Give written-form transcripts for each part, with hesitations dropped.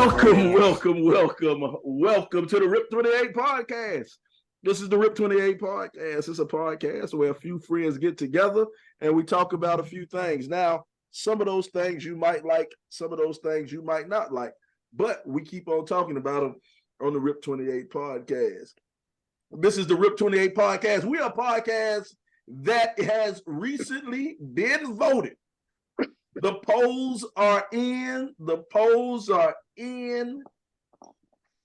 Welcome to the Rip 28 podcast. This is the Rip 28 podcast. It's a podcast where a few friends get together and we talk about a few things. Now, some of those things you might like, some of those things you might not like, but we keep on talking about them on the Rip 28 podcast. This is the Rip 28 podcast. We are a podcast that has recently been voted. The polls are in.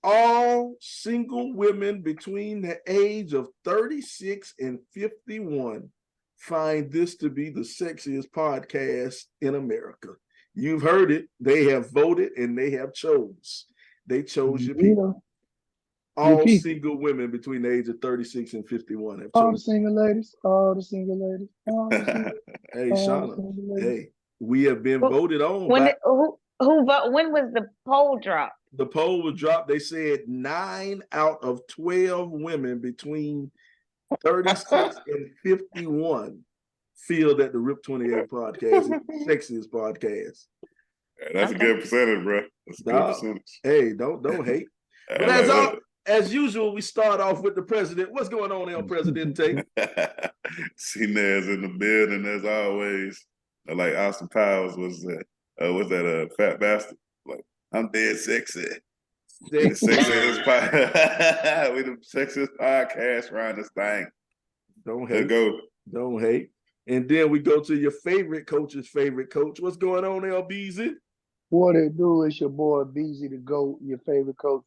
All single women between the age of 36 and 51 find this to be the sexiest podcast in America. You've heard it. They have voted and they have chose. They chose your people. All single women between the age of 36 and 51 have chosen. All the single ladies. Hey, Shauna. Hey, we have been voted on. When was the poll dropped? The poll was dropped. They said 9 out of 12 women between 36 and 51 feel that the Rip 28 podcast is the sexiest podcast. That's a good percentage, bro. That's a good percentage. Hey, don't hate. But as usual, we start off with the president. What's going on, El Presidente? C-Nez in the building as always. Like Austin Powers was that fat bastard? Like, I'm dead sexy. We the sexiest podcast around this thing. Don't hate. Go. Don't hate. And then we go to your favorite coach's favorite coach. What's going on, LBZ? What it do is your boy BZ the GOAT, your favorite coach,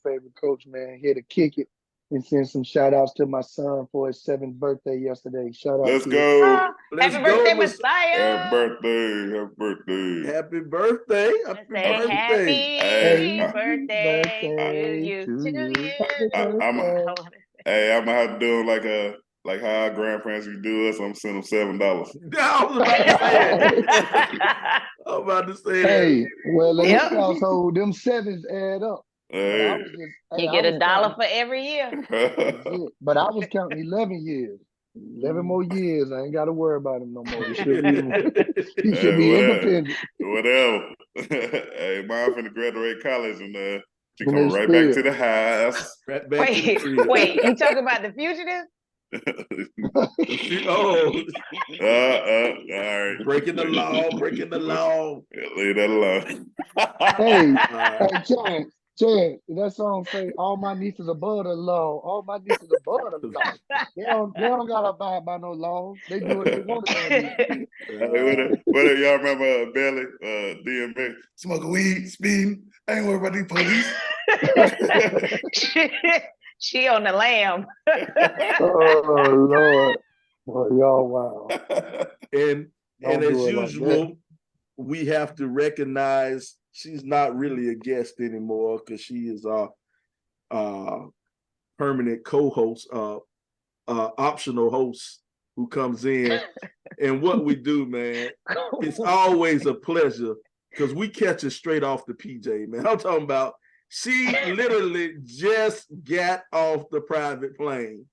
man. Here to kick it and send some shout outs to my son for his 7th birthday yesterday. Shout out. Let's go. Happy birthday, Messiah. Happy birthday. Happy birthday. Happy birthday to you. I'm gonna have to do like how our grandparents would do us. I'm sending them $7. I was about to say Hey, well, in this household, them sevens add up. Hey. You get $1 for every year. But I was counting 11 years. 11 more years. I ain't got to worry about him no more. He should be independent. Whatever. Hey, mom finna graduate college and she come right back to the house. Wait, you talking about the fugitive? All right. Breaking the law. Yeah, leave that alone. Hey, Chance, that song say, all my nieces above the law. All my nieces above the law. They don't gotta abide by no laws. They do what they want to do. What if y'all remember Belly, DMX, smoking weed, speeding? I ain't worried about these police. She on the lamb. Oh Lord. Well, y'all wow. And as usual, we have to recognize she's not really a guest anymore because she is our permanent co-host, optional host who comes in. And what we do, man, it's always a pleasure because we catch it straight off the PJ, man. I'm talking about she literally just got off the private plane,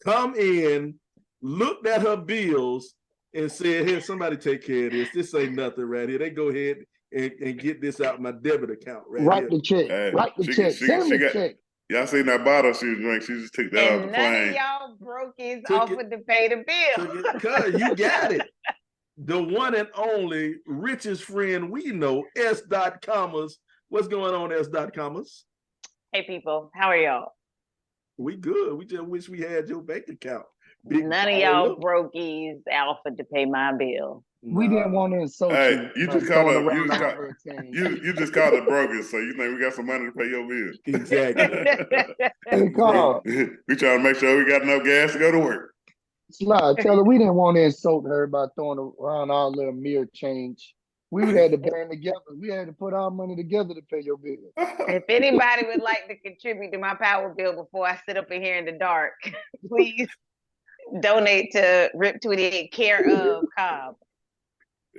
come in, looked at her bills, and said, "Here, somebody take care of this. This ain't nothing right here. They go ahead and get this out of my debit account Write the check. Write the check. Send the check." Y'all seen that bottle she was drinking? She just took that off the plane. None of y'all brokies offered to pay the bill. Cause you got it. The one and only richest friend we know, S. Commas. What's going on, S. Commas? Hey, people. How are y'all? We good. We just wish we had your bank account. None of y'all brokies offered to pay my bill. We didn't want to insult you. You just called you just called it broken, so you think we got some money to pay your bill. Exactly. Hey, Carl. We trying to make sure we got enough gas to go to work. Slide, tell her we didn't want to insult her by throwing around our little mere change. We had to band together. We had to put our money together to pay your bill. If anybody would like to contribute to my power bill before I sit up in here in the dark, please donate to Rip 28 care of Cobb.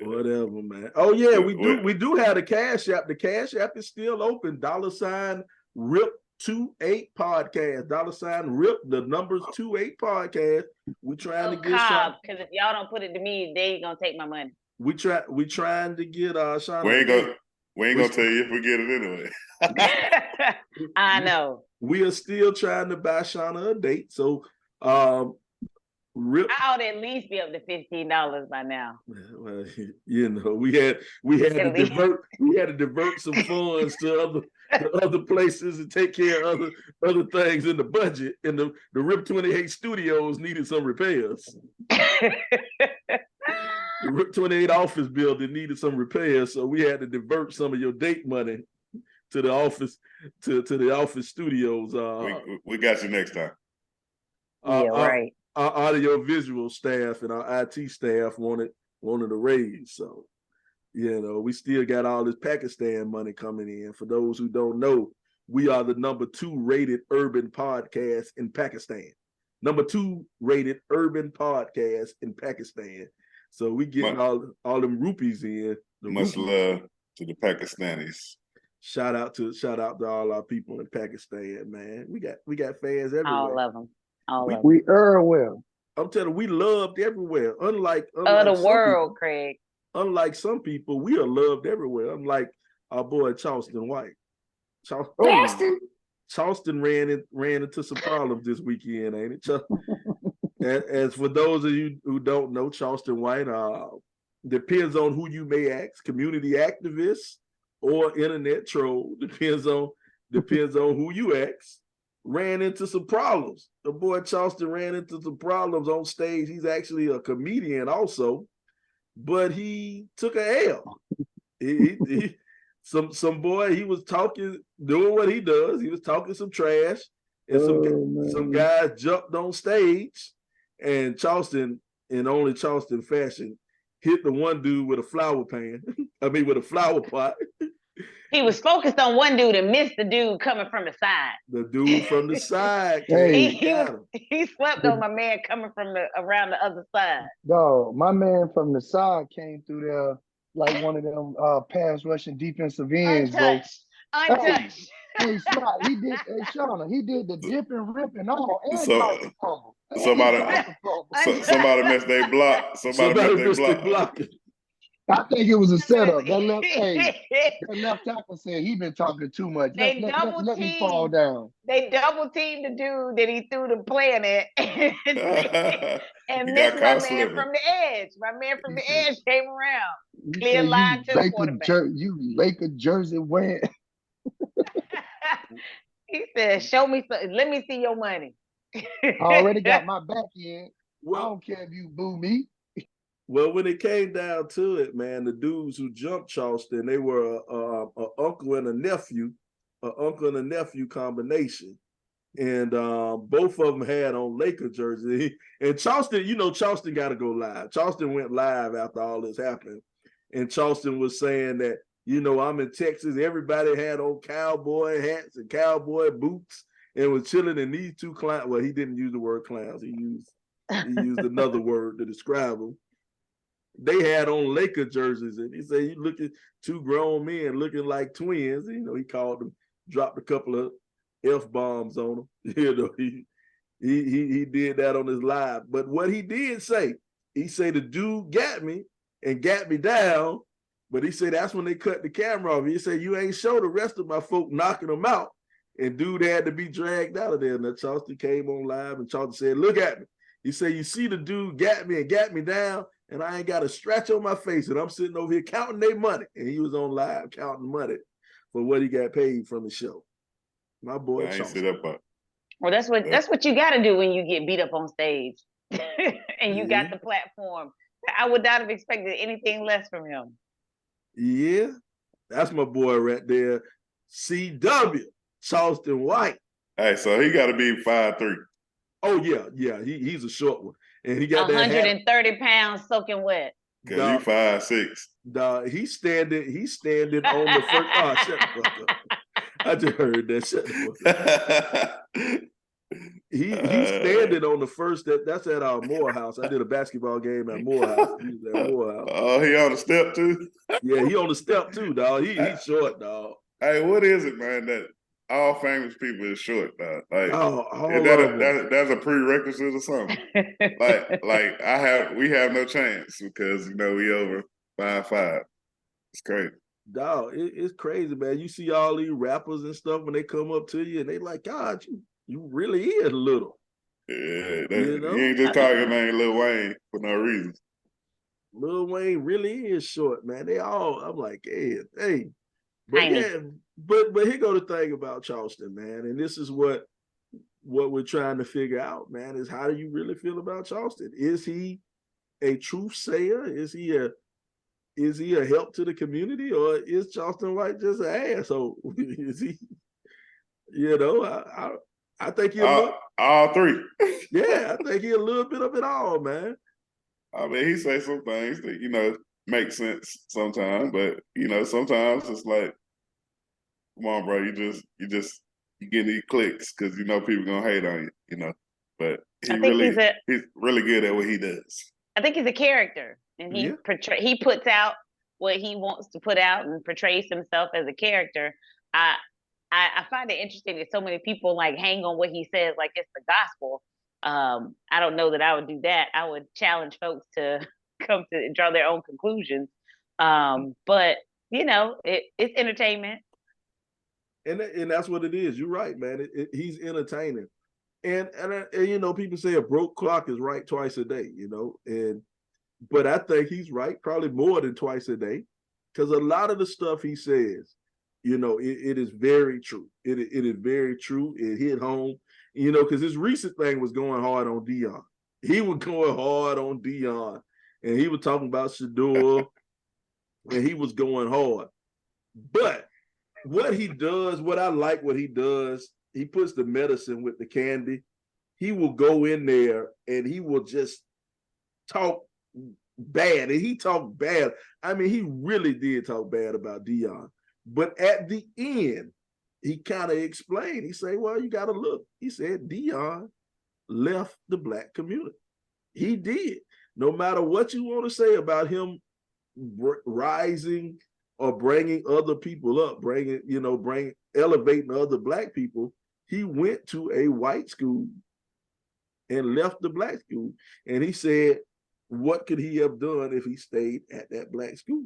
Whatever, man. Oh yeah, we do have the Cash App. The Cash App is still open. $ Rip 28 podcast. $ Rip the numbers 28 podcast. We trying to get Cobb, because if y'all don't put it to me, they gonna take my money. We trying to get Sean. We ain't We ain't gonna tell you if we get it anyway. I know. We are still trying to buy Shauna a date. So I ought to at least be up to $15 by now. Well, you know, we had to divert some funds to other places and take care of other things in the budget. And the RIP 28 studios needed some repairs. The RIP 28 office building needed some repairs, so we had to divert some of your date money to the office to the office studios. We got you next time. Yeah, right. Our audio visual staff and our IT staff wanted a raise. So, you know, we still got all this Pakistan money coming in. For those who don't know, we are the number 2 rated urban podcast in Pakistan. Number 2 rated urban podcast in Pakistan. So we getting all them rupees in. Much love to the Pakistanis. Shout out to all our people in Pakistan, man. We got fans everywhere. All of them. We well. I'm telling you, we loved everywhere. Unlike the world, people, Craig. Unlike some people, we are loved everywhere. Unlike our boy Charleston White. Charleston ran into some problems this weekend, ain't it? As for those of you who don't know, Charleston White depends on who you may ask, community activist or internet troll. Depends on who you ask. Ran into some problems. The boy Charleston ran into some problems on stage. He's actually a comedian also, but he took a L. Some boy, he was doing what he does. He was talking some trash, and some guys jumped on stage, and Charleston, in only Charleston fashion, hit the one dude with a flower with a flower pot. He was focused on one dude and missed the dude coming from the side. The dude from the side. He slept on my man coming from around the other side. No, my man from the side came through there like one of them pass rushing defensive ends, Untouched. Hey, Scott, he did the dip and rip and all. And somebody missed their block. Somebody missed their block. I think it was a setup. That left tackle said he been talking too much. Let me fall down. They double teamed the dude that he threw the plan at and missed my man from the edge. My man from the edge came around. Clear line to the quarterback. You Laker jersey wearing. He said, "Show me let me see your money." I already got my back in. Well, I don't care if you boo me. Well, when it came down to it, man, the dudes who jumped Charleston, they were an uncle and a nephew combination. And both of them had on Laker jersey. And Charleston, Charleston got to go live. Charleston went live after all this happened. And Charleston was saying that, I'm in Texas. Everybody had on cowboy hats and cowboy boots and was chilling in these two clowns. Well, he didn't use the word clowns. He used another word to describe them. They had on Laker jerseys, and he said, "You look at 2 grown men looking like twins." He called them, dropped a couple of F-bombs on them. He did that on his live. But what he did say, he said the dude got me and got me down, but he said that's when they cut the camera off. He said, "You ain't show the rest of my folk knocking them out." And dude had to be dragged out of there. And then Charleston came on live, and Charleston said, "Look at me." He said, "You see the dude got me and got me down, and I ain't got a scratch on my face, and I'm sitting over here counting their money." And he was on live counting money for what he got paid from the show. My boy, well, that's what you got to do when you get beat up on stage, and you got the platform. I would not have expected anything less from him. Yeah, that's my boy right there, CW Charleston White. Hey, so he got to be 5'3". Oh yeah, he's a short one. And he got 130 pounds soaking wet. Cause you 5'6". He's standing on the first. Oh, shut the fuck up. I just heard that. Shut the fuck up. He's standing on the first. That's at our Morehouse. I did a basketball game at Morehouse. He's at Morehouse. Oh, he on the step too? Yeah, he on the step too, dog. He's short, dog. Hey, what is it, man? That all famous people is short, dog. Like, that's a prerequisite or something. we have no chance because we over 5'5". It's crazy. Dog, it's crazy, man. You see all these rappers and stuff when they come up to you and they like, God, you really is little. Yeah, You know? you ain't just call your name Lil Wayne for no reason. Lil Wayne really is short, man. I'm like, hey. But Tiny. yeah, but here go the thing about Charleston, man. And this is what we're trying to figure out, man, is how do you really feel about Charleston? Is he a truth sayer? Is he a help to the community, or is Charleston White just an asshole? Is he, I think all three. Yeah, I think he a little bit of it all, man. I mean, he say some things that, make sense sometimes, but sometimes it's like, come on, bro, you get these clicks because people gonna hate on you, But he's really good at what he does. I think he's a character, and he puts out what he wants to put out and portrays himself as a character. I find it interesting that so many people like hang on what he says like it's the gospel. I don't know that I would do that. I would challenge folks to come to draw their own conclusions. But it's entertainment. And that's what it is. You're right, man. He's entertaining. And people say a broke clock is right twice a day, but I think he's right probably more than twice a day, because a lot of the stuff he says, it is very true. It is very true. It hit home, because his recent thing was going hard on Deion. He was going hard on Deion, and he was talking about Shador, and he was going hard. But what he does, what he does, he puts the medicine with the candy. He will go in there and he will just talk bad. And he talked bad. I mean, he really did talk bad about Deion. But at the end, he kind of explained. He said, well, you got to look. He said, Deion left the Black community. He did. No matter what you want to say about him rising or bringing other people up, elevating other Black people, he went to a white school and left the Black school. And he said, what could he have done if he stayed at that Black school?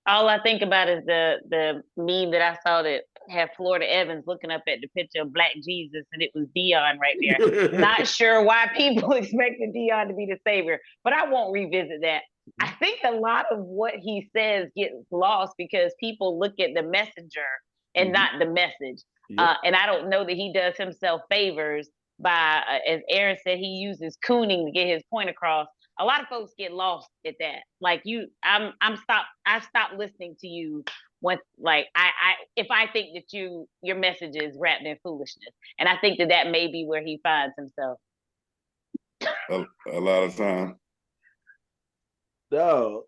All I think about is the meme that I saw that had Florida Evans looking up at the picture of Black Jesus, and it was Deion right there. Not sure why people expected Deion to be the savior, but I won't revisit that. I think a lot of what he says gets lost because people look at the messenger and not the message. And I don't know that he does himself favors by, as Aaron said, he uses cooning to get his point across. A lot of folks get lost at that. Like I stopped listening to you when, like, if I think that your message is wrapped in foolishness, and I think that may be where he finds himself. A lot of time. No,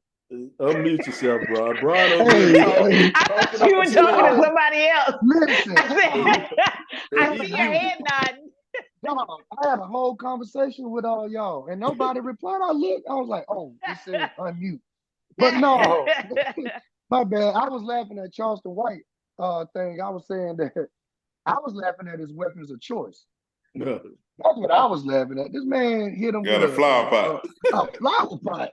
unmute yourself, bro. Brian, I thought you were talking to somebody else. Listen, I see your head nodding. No, I had a whole conversation with all y'all, and nobody replied. I was like, oh, it says unmute. But no, my bad. I was laughing at Charleston White thing. I was saying that I was laughing at his weapons of choice. No. That's what I was laughing at. This man hit him with a flower pot. A flower pot.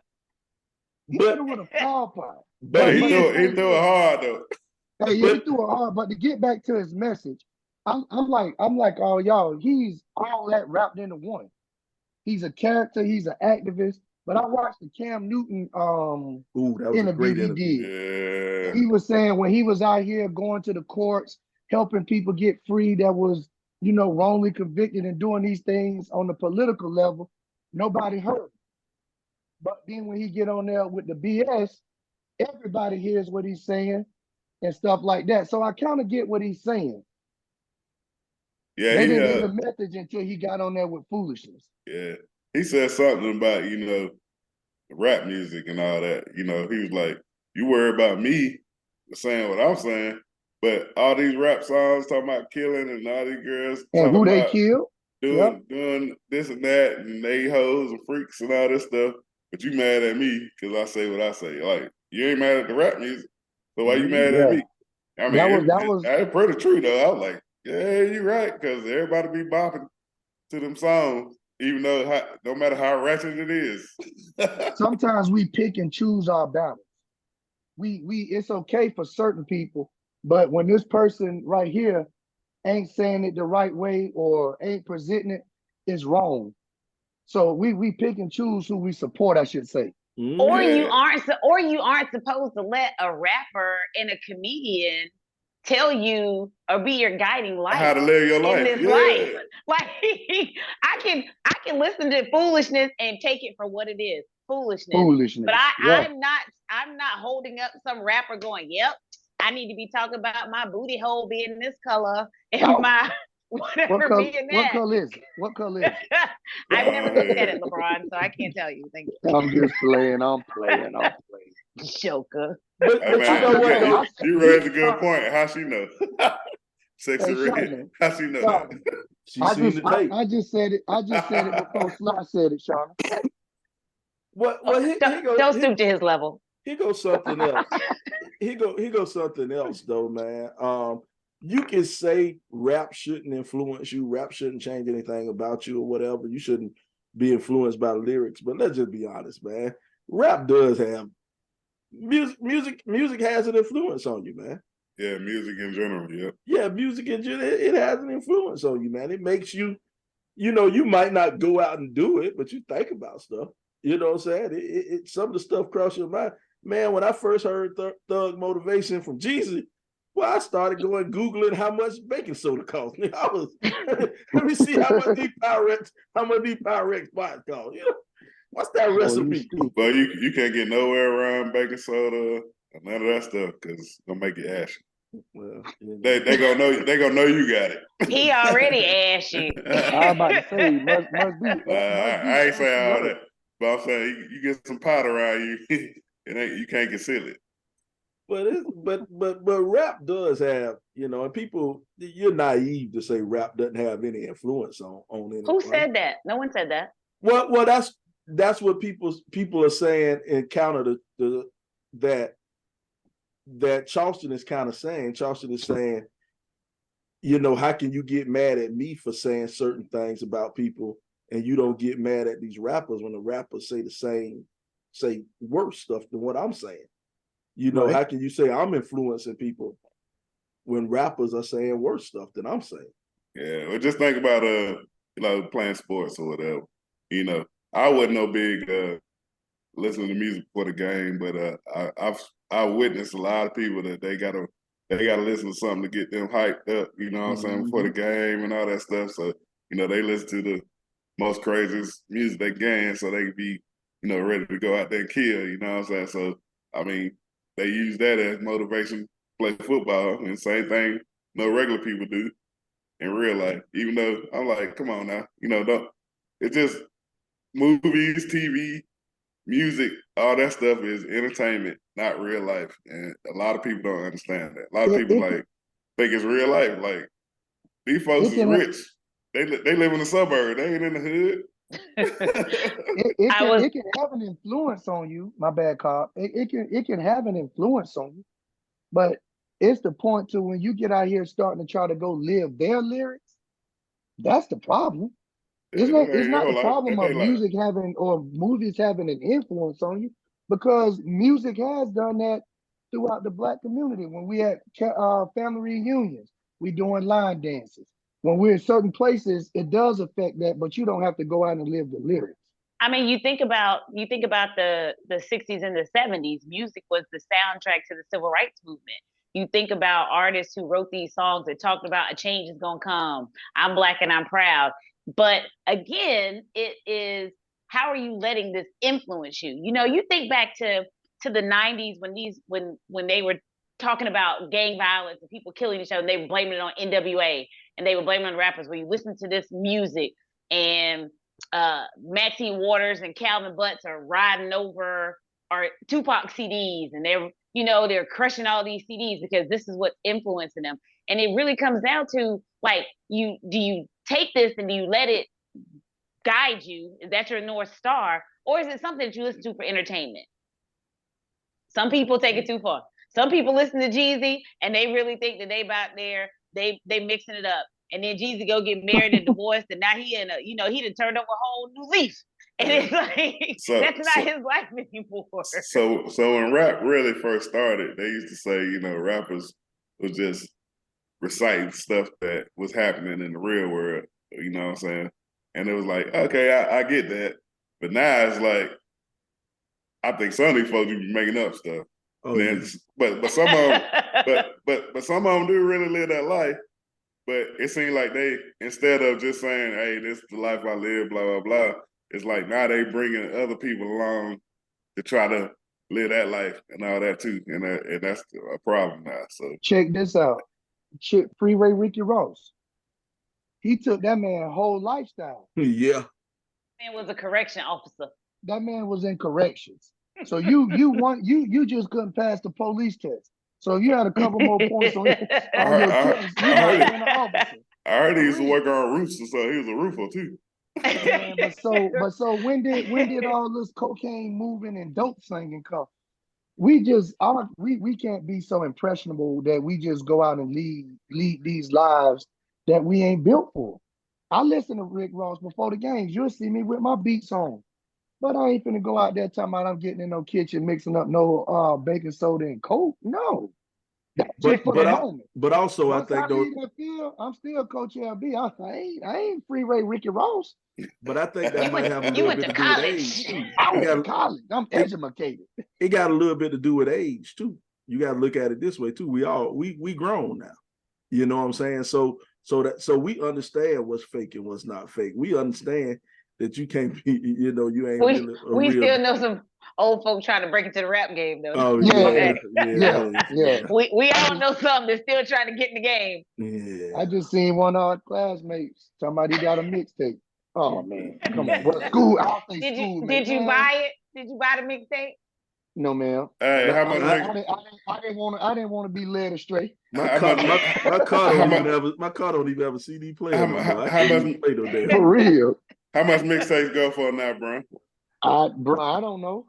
He hit him with a flower pot. But he threw it hard though. Hey, yeah, he threw it hard. But to get back to his message, I'm like, oh y'all, he's all that wrapped into one. He's a character, he's an activist. But I watched the Cam Newton that was interview he did. Yeah. He was saying when he was out here going to the courts, helping people get free that was, wrongly convicted and doing these things on the political level, nobody heard him. But then when he get on there with the BS, everybody hears what he's saying and stuff like that. So I kind of get what he's saying. Yeah, they didn't hear the message until he got on there with foolishness. Yeah, he said something about rap music and all that. He was like, "You worry about me saying what I'm saying, but all these rap songs talking about killing and all these girls and who they kill, doing this and that, and they hoes and freaks and all this stuff. But you mad at me because I say what I say. Like you ain't mad at the rap music, so why you mad at me? I mean, that's pretty true though. I was like, yeah, you're right, because everybody be bopping to them songs, even though no matter how ratchet it is. Sometimes we pick and choose our battles. it's okay for certain people, but when this person right here ain't saying it the right way or ain't presenting it, it's wrong. So we pick and choose who we support, I should say. Or you aren't supposed to let a rapper and a comedian tell you or be your guiding light how to live your life. In this life. Like I can listen to foolishness and take it for what it is. Foolishness. But I'm not holding up some rapper going, yep, I need to be talking about my booty hole being this color and my whatever being that. What color is it? What color is it? I've never looked at it, LeBron, so I can't tell you. Thank you. I'm just playing. I'm playing. Joker. But you know what? You raised a good point. How she know? Sexy red. How she know that? I just said it. I just said it before Sly said it, Shauna. Don't stoop to his level. He goes something else. he goes something else though, man. You can say rap shouldn't influence you, rap shouldn't change anything about you or whatever. You shouldn't be influenced by lyrics, but let's just be honest, man. Rap does have music has an influence on you, man. Yeah, music in general, yeah. Yeah, music in general, it has an influence on you, man. It makes you, you might not go out and do it, but you think about stuff. You know what I'm saying? Some of the stuff cross your mind. Man, when I first heard Thug Motivation from Jeezy, well, I started going Googling how much baking soda costs. I was let me see how much these Pyrex pots cost. What's that recipe? But you can't get nowhere around baking soda and none of that stuff because it's gonna make you ashy. Well, they gonna know you got it. He already ashy. I'm about to say must be. I ain't saying all that, but I'm saying you get some powder around you, you can't conceal it. But rap does have, and people, you're naive to say rap doesn't have any influence on anything. Who said that? No one said that. Well, that's what people are saying in counter to that Charleston is kind of saying. Charleston is saying, how can you get mad at me for saying certain things about people and you don't get mad at these rappers when the rappers say worse stuff than what I'm saying? Right. How can you say I'm influencing people when rappers are saying worse stuff than I'm saying? Yeah, well, just think about playing sports or whatever. I wasn't no big listening to music for the game, but I witnessed a lot of people that they gotta listen to something to get them hyped up. You know what I'm saying, before the game and all that stuff. So they listen to the most craziest music they can, so they can be ready to go out there and kill. You know what I'm saying? So I mean, they use that as motivation to play football, and same thing regular people do in real life. Even though I'm like, come on now, it's just movies, TV, music, all that stuff is entertainment, not real life. And a lot of people don't understand that. A lot of people think it's real life. Like, these folks is rich. They live in the suburb. They ain't in the hood. It can have an influence on you. My bad, Carl. It can have an influence on you, but it's the point to when you get out here starting to try to go live their lyrics. That's the problem. It's not the problem of music having or movies having an influence on you, because music has done that throughout the Black community. When we had family reunions, we doing line dances. When we're in certain places, it does affect that, but you don't have to go out and live the lyrics. I mean, you think about the 60s and the 70s, music was the soundtrack to the civil rights movement. You think about artists who wrote these songs that talked about a change is gonna come. I'm Black and I'm proud. But again, it is, how are you letting this influence you? You think back to the 90s when they were talking about gang violence and people killing each other, and they were blaming it on NWA and they were blaming it on rappers. When you listen to this music and Maxine Waters and Calvin Butts are riding over our Tupac CDs, and they're crushing all these CDs because this is what's influencing them. And it really comes down to, like, do you take this and do you let it guide you? Is that your North Star? Or is it something that you listen to for entertainment? Some people take it too far. Some people listen to Jeezy and they really think that they about there, they mixing it up. And then Jeezy go get married and divorced, and now he done turned over a whole new leaf. And it's like that's not his life anymore. So when rap really first started, they used to say, you know, rappers was just reciting stuff that was happening in the real world. You know what I'm saying? And it was like, okay, I get that. But now it's like, I think some of these folks be making up stuff. Oh, yeah. But some of them, but some of them do really live that life. But it seems like they, instead of just saying, hey, this is the life I live, blah, blah, blah, it's like now they bringing other people along to try to live that life and all that too. And that's a problem now. So check this out. Freeway Ricky Ross. He took that man's whole lifestyle. Yeah. Man was a correction officer. That man was in corrections. So you just couldn't pass the police test. So you had a couple more points on your test. I heard he used to work on roofs, so he was a roofer too. Yeah, but so when did all this cocaine moving and dope slinging come? We can't be so impressionable that we just go out and lead these lives that we ain't built for. I listen to Rick Ross before the games. You'll see me with my beats on. But I ain't finna go out there talking about I'm getting in no kitchen mixing up no baking soda and Coke. No. That's just for the moment. But also once I think that field, I'm still Coach LB. I ain't Freeway Ricky Ross. But I think that might have a little bit to do with age too. I went to college. I'm educated. It got a little bit to do with age too. You got to look at it this way too. We grown now. You know what I'm saying? So we understand what's fake and what's not fake. We understand that you can't be, you know, you ain't we still know some old folk trying to break into the rap game though. Oh yeah. We all know some that's still trying to get in the game. Yeah. I just seen one of our classmates. Somebody got a mixtape. Oh man, come on. Well, school. Did you buy it? Did you buy the mixtape? No, ma'am. Hey, how much? I didn't want to be led astray. My car don't even have a CD player. For real? How much mixtapes go for now, bro? I don't know.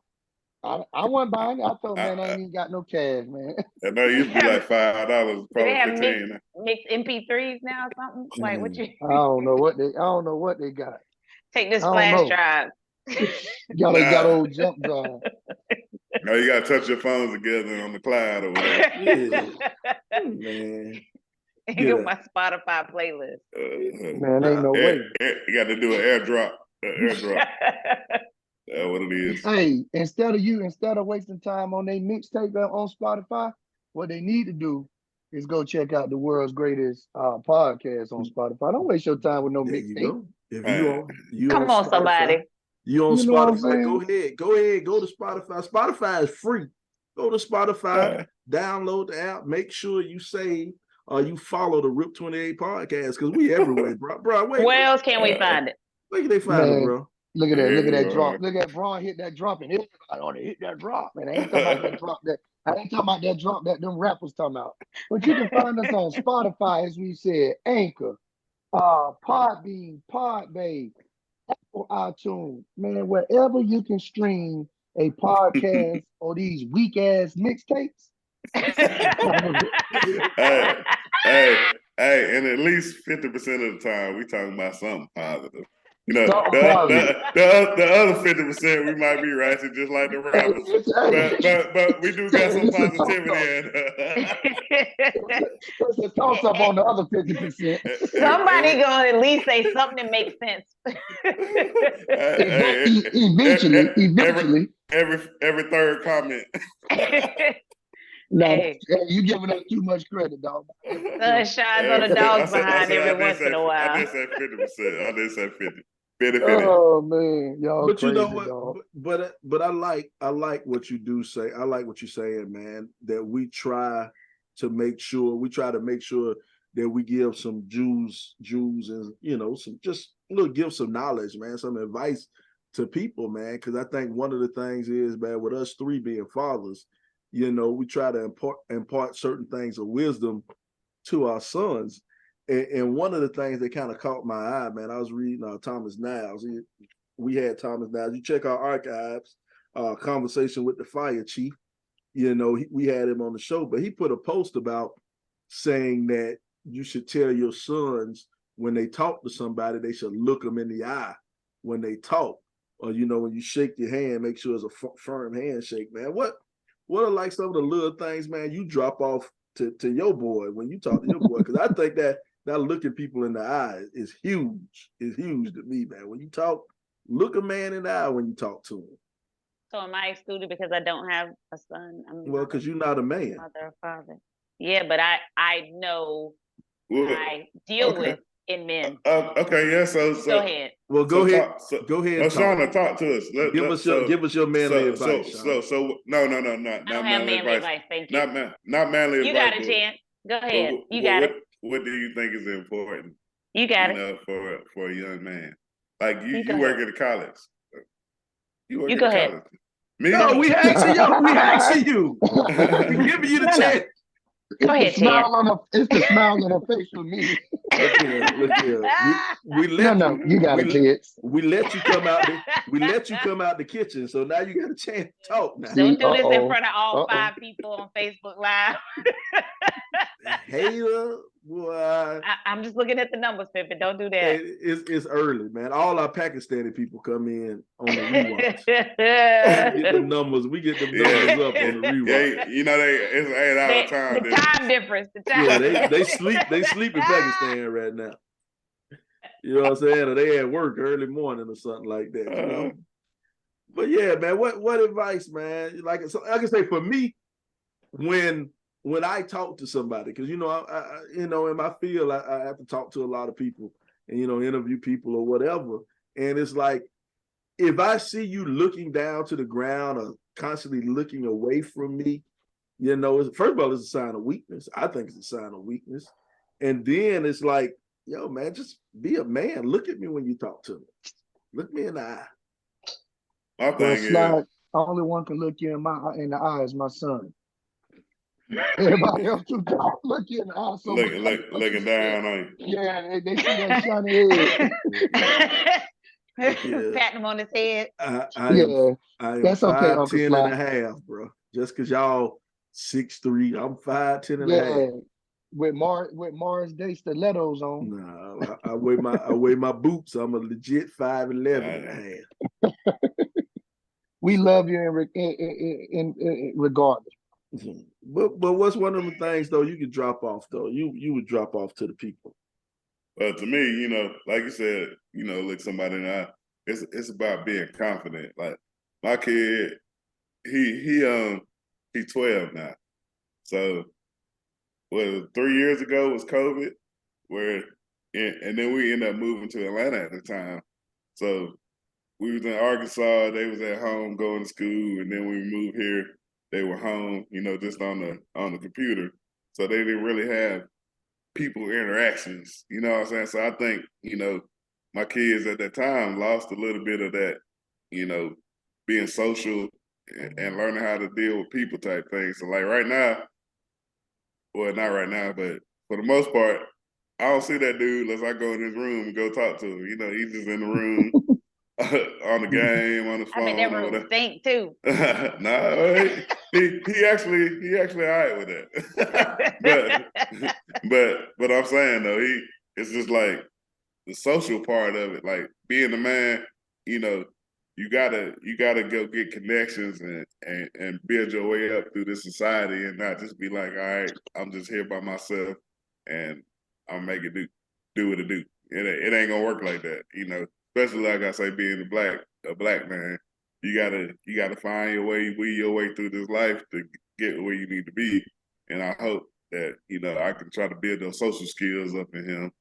I wasn't buying it. I told man I ain't even got no cash, man. I know it used to be like $5, probably $15. Mixed MP3s now or something? Like what you I don't know what they got. Take this flash drive. Got old jump drive. No, you gotta touch your phones together on the cloud or whatever. Yeah. Man. Get my Spotify playlist. Man, ain't no way. You got to do an airdrop. That's what it is. Hey, instead of wasting time on their mixtape on Spotify, what they need to do is go check out the world's greatest podcast on Spotify. Don't waste your time with no mixtape. If you come on, somebody. You on Spotify? Go ahead. Go to Spotify. Spotify is free. Go to Spotify, download the app, make sure you save or you follow the Rip 28 podcast because we everywhere, bro. Where else can we find it? Where can they find it, bro? Look at that drop. Look at Braun hit that drop and everybody on it hit that drop. Man, I ain't talking about that drop that them rappers talking about. But you can find us on Spotify, as we said, Anchor, Podbean, Podbay, Apple iTunes, man, wherever you can stream a podcast or these weak ass mixtapes. Hey, and at least 50% of the time we talking about something positive. You know, the other 50% we might be ratchet just like the rappers, but we do got some positivity. It's a toss up on the other 50%. Somebody gonna at least say something that makes sense. Eventually, every third comment. No, you giving up too much credit, dog. Sun shines on the dogs behind every once in a while. I did say 50%. I did say 50. 50. Oh man, y'all but crazy, you know what? dog. But I like what you do say. I like what you're saying, man. That we try to make sure that we give some Jews and some just give some knowledge, man, some advice to people, man. Because I think one of the things is, man, with us three being fathers, we try to impart certain things of wisdom to our sons. And one of the things that kind of caught my eye, man, I was reading Thomas Niles. We had Thomas Niles. You check our archives, conversation with the fire chief. We had him on the show, but he put a post about saying that you should tell your sons when they talk to somebody, they should look them in the eye when they talk. or when you shake your hand, make sure it's a firm handshake, man. What are like some of the little things, man, you drop off to your boy when you talk to your boy? Because I think that looking people in the eye is huge. It's huge to me, man. When you talk, look a man in the eye when you talk to him. So am I excluded because I don't have a son? Well, because you're not a man. Mother or father. Yeah, but I know I deal with in men. Okay, yeah. So go ahead. Well, go ahead. Go ahead. Shauna, talk to us. Give us your manly advice. So no, not manly advice. Thank you. Not manly advice. You got a chance. Go ahead. You got it. What do you think is important? You got it. For a young man, like you work at a college. You work at go a ahead. college. Me? No, we asking you. We giving you the chance. Go ahead, It's the smile on her face for me. Look here. You got it, kids. We let you come out. We let you come out the kitchen, so now you got a chance to talk. Now. Don't do this in front of all 5 people on Facebook Live. Hater, boy. I'm just looking at the numbers, Pippin. Don't do that. It's early, man. All our Pakistani people come in on the rewatch. Get the numbers. We get the numbers up on the rewatch. Yeah, it's 8 hour time. The time difference. They sleep. They sleep in Pakistan right now. You know what I'm saying? Or they at work early morning or something like that. But yeah, man. What advice, man? Like I can say for me, when I talk to somebody, because I in my field, I have to talk to a lot of people and interview people or whatever. And it's like, if I see you looking down to the ground or constantly looking away from me, first of all, it's a sign of weakness. I think it's a sign of weakness. And then it's like, yo, man, just be a man. Look at me when you talk to me. Look me in the eye. My thing is, only one can look you in the eye is my son. Everybody else too talk, look you in the eye. So looking down on you. Yeah, they see that shiny head. Patting him on his head. I am that's 5'10" okay, and a half, bro. Just because y'all 6'3", I'm 5'10" and a half. With Morris Day stilettos on. No, I wear my boots. I'm a legit 5'11" and a half. We love you in regardless. But what's one of the things though you could drop off though? You would drop off to the people. To me, like you said, look somebody in the eye. It's about being confident. Like my kid, he's 12 now. So 3 years ago was COVID, and then we ended up moving to Atlanta at the time. So we was in Arkansas, they was at home going to school, and then when we moved here, they were home, just on the computer. So they didn't really have people interactions, you know what I'm saying? So I think, my kids at that time lost a little bit of that, being social and learning how to deal with people type thing. So like right now, well, not right now, but for the most part, I don't see that dude unless I go in his room and go talk to him. He's just in the room on the game, on the phone. I mean, that room stink too. No, he actually all right with that. but I'm saying though, it's just like the social part of it, like being a man, you gotta go get connections and build your way up through this society and not just be like, all right, I'm just here by myself and I'll make it do what it do. It ain't gonna work like that, Especially like I say, being a black man, you gotta find your way, weave your way through this life to get where you need to be. And I hope that I can try to build those social skills up in him.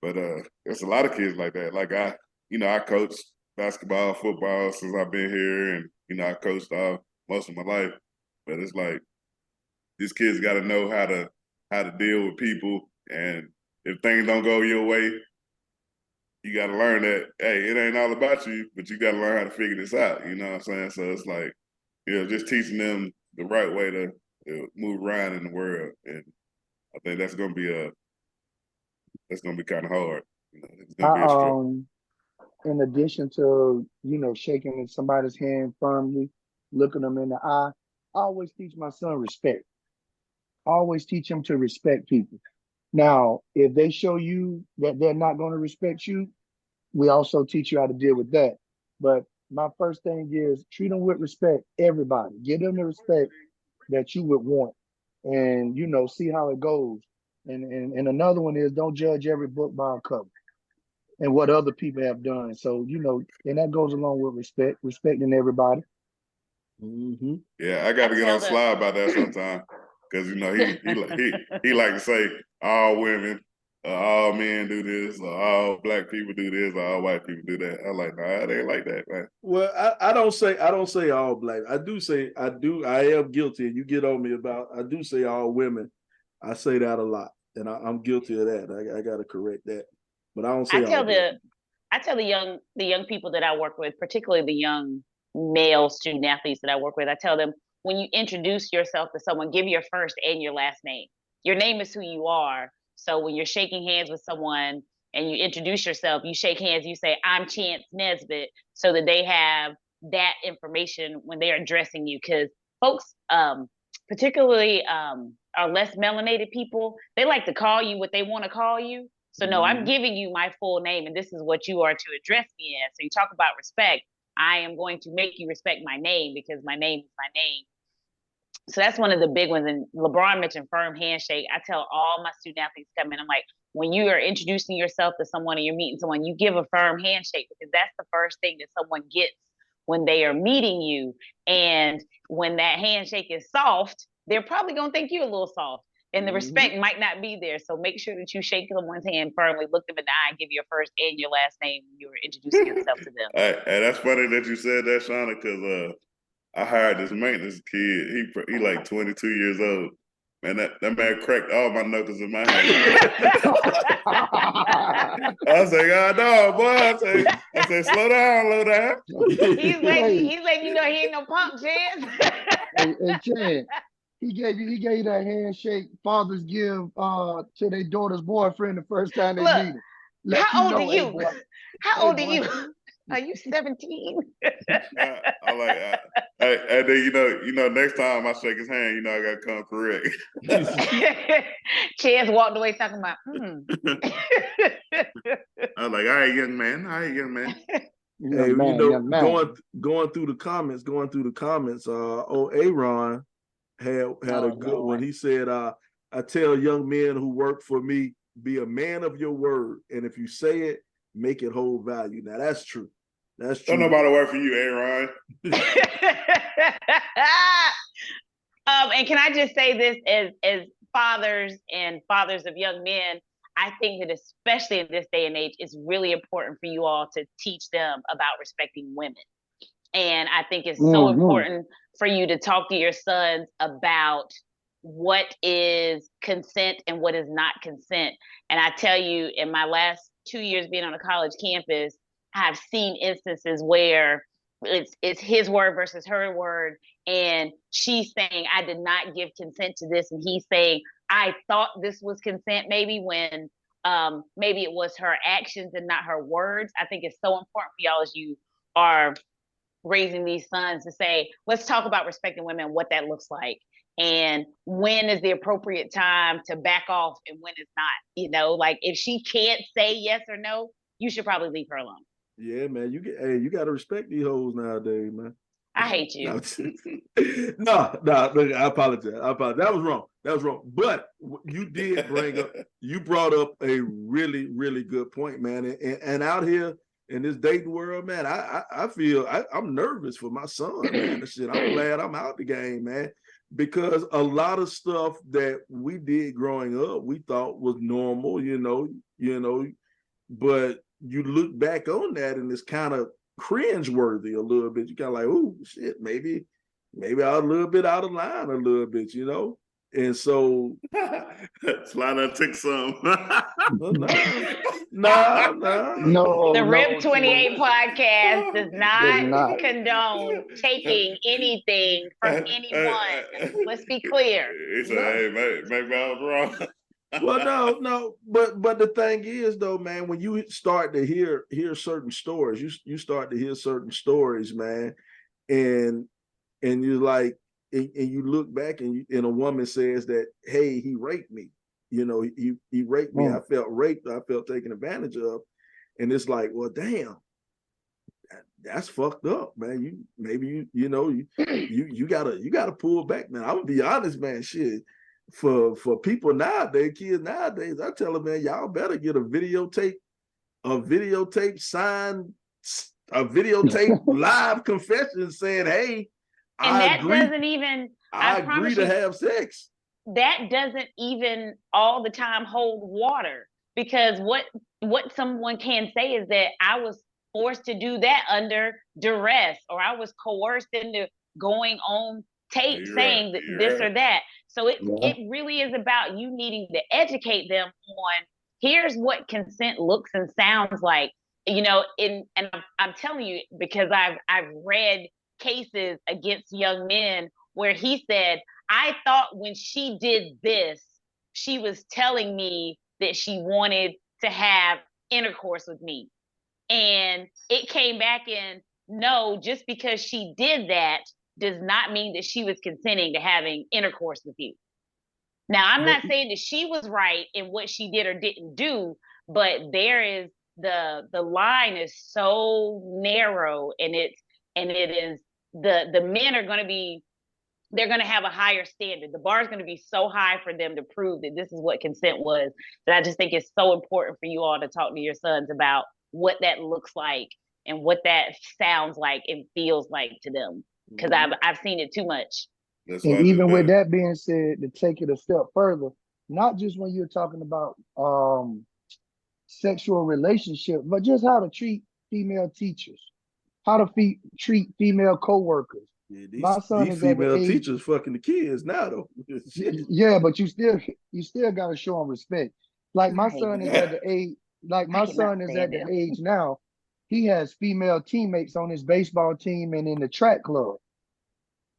But there's a lot of kids like that. Like I coach basketball, football since I've been here, and I coached most of my life. But it's like these kids got to know how to deal with people, and if things don't go your way, you got to learn that, hey, it ain't all about you, but you got to learn how to figure this out. You know what I'm saying? So it's like, just teaching them the right way to move around in the world, and I think that's gonna be kind of hard. It's gonna be a struggle. In addition to shaking somebody's hand firmly, looking them in the eye, I always teach my son respect. I always teach him to respect people. Now, if they show you that they're not going to respect you, we also teach you how to deal with that. But my first thing is treat them with respect, everybody. Give them the respect that you would want, and see how it goes. And another one is don't judge every book by a cover and what other people have done. So, and that goes along with respecting everybody. Mm-hmm. Yeah, I got to get on slide about that sometime, because he like to say all women, all men do this, or all black people do this, or all white people do that. I'm like, nah, it ain't like that, man. Well, I don't say all black. I am guilty. And you get on me about. I do say all women. I say that a lot, and I'm guilty of that. I got to correct that. But I don't say all black. I tell the young people that I work with, particularly the young male student athletes that I work with, I tell them, when you introduce yourself to someone, give your first and your last name. Your name is who you are. So when you're shaking hands with someone and you introduce yourself, you shake hands, you say, I'm Chance Nesbitt, so that they have that information when they're addressing you. Because folks, particularly our less melanated people, they like to call you what they want to call you. So no, I'm giving you my full name, and this is what you are to address me as. So you talk about respect. I am going to make you respect my name, because my name is my name. So that's one of the big ones. And LeBron mentioned firm handshake. I tell all my student athletes come in, I'm like, when you are introducing yourself to someone and you're meeting someone, you give a firm handshake, because that's the first thing that someone gets when they are meeting you. And when that handshake is soft, they're probably going to think you're a little soft. And the respect might not be there. So make sure that you shake someone's hand firmly, look them in the eye, and give your first and your last name when you're introducing yourself to them. And that's funny that you said that, Shauna, because I hired this maintenance kid. He like 22 years old. Man, that man cracked all my knuckles in my hand. I say, God, no, boy. I say, slow down. He's letting you know he ain't no punk, Chance. Hey, Chance. He gave you that handshake fathers give to their daughter's boyfriend the first time they meet him. How old are you? How old are you? Are you 17? I like and then next time I shake his hand, I gotta come correct. Chance walked away talking about I was like, all right, young man. Hey, going through the comments, Aaron had a good one. He said, I tell young men who work for me, be a man of your word. And if you say it, make it hold value. Now that's true. That's true. Don't nobody work for you, Aaron. And can I just say this, as fathers and fathers of young men, I think that especially in this day and age, it's really important for you all to teach them about respecting women. And I think it's so important for you to talk to your sons about what is consent and what is not consent. And I tell you, in my last 2 years being on a college campus, I've seen instances where it's his word versus her word. And she's saying, I did not give consent to this. And he's saying, I thought this was consent, maybe, when maybe it was her actions and not her words. I think it's so important for y'all as you are raising these sons to say, let's talk about respecting women and what that looks like. And when is the appropriate time to back off and when it's not, like if she can't say yes or no, you should probably leave her alone. Yeah, man. You got to respect these hoes nowadays, man. I hate you. No, look, I apologize. That was wrong. But you did you brought up a really, really good point, man. And out here in this dating world, man, I feel I'm nervous for my son, man. I'm glad I'm out the game, man. Because a lot of stuff that we did growing up, we thought was normal, but you look back on that and it's kind of cringeworthy a little bit. You kind of like, oh shit, maybe I was a little bit out of line a little bit, And so Slide took some. No. The Rip 28 podcast does not condone taking anything from anyone. Let's be clear. He said, hey, maybe I was wrong. Well, no, but the thing is, though, man, when you start to hear certain stories, you start to hear certain stories, man, and you're like, and you look back and a woman says that, hey, he raped me, he raped me. I felt raped. I felt taken advantage of, and it's like, well, damn, that's fucked up, man. You gotta pull back, man. I'm gonna be honest, man. Shit, for people nowadays, kids nowadays, I tell them, man, y'all better get a videotape signed, a videotape live confession saying, hey, and I that agree. doesn't even, I agree to have sex. That doesn't even all the time hold water, because what someone can say is that I was forced to do that under duress, or I was coerced into going on tape saying this or that. So it really is about you needing to educate them on, here's what consent looks and sounds like. And I'm telling you, because I've read cases against young men where he said, I thought when she did this, she was telling me that she wanted to have intercourse with me. And it came back in, no, just because she did that does not mean that she was consenting to having intercourse with you. Now, I'm not saying that she was right in what she did or didn't do, but there is the line is so narrow, and it is the men are going to be, they're going to have a higher standard. The bar is going to be so high for them to prove that this is what consent was, that I just think it's so important for you all to talk to your sons about what that looks like and what that sounds like and feels like to them. Because I've seen it too much. And even with that being said, to take it a step further, not just when you're talking about sexual relationships, but just how to treat female teachers, how to treat female co-workers. Yeah, these female teachers fucking the kids now, though. Yeah, but you still got to show them respect. Like my son is at the age. Like my son is at the age now. He has female teammates on his baseball team and in the track club.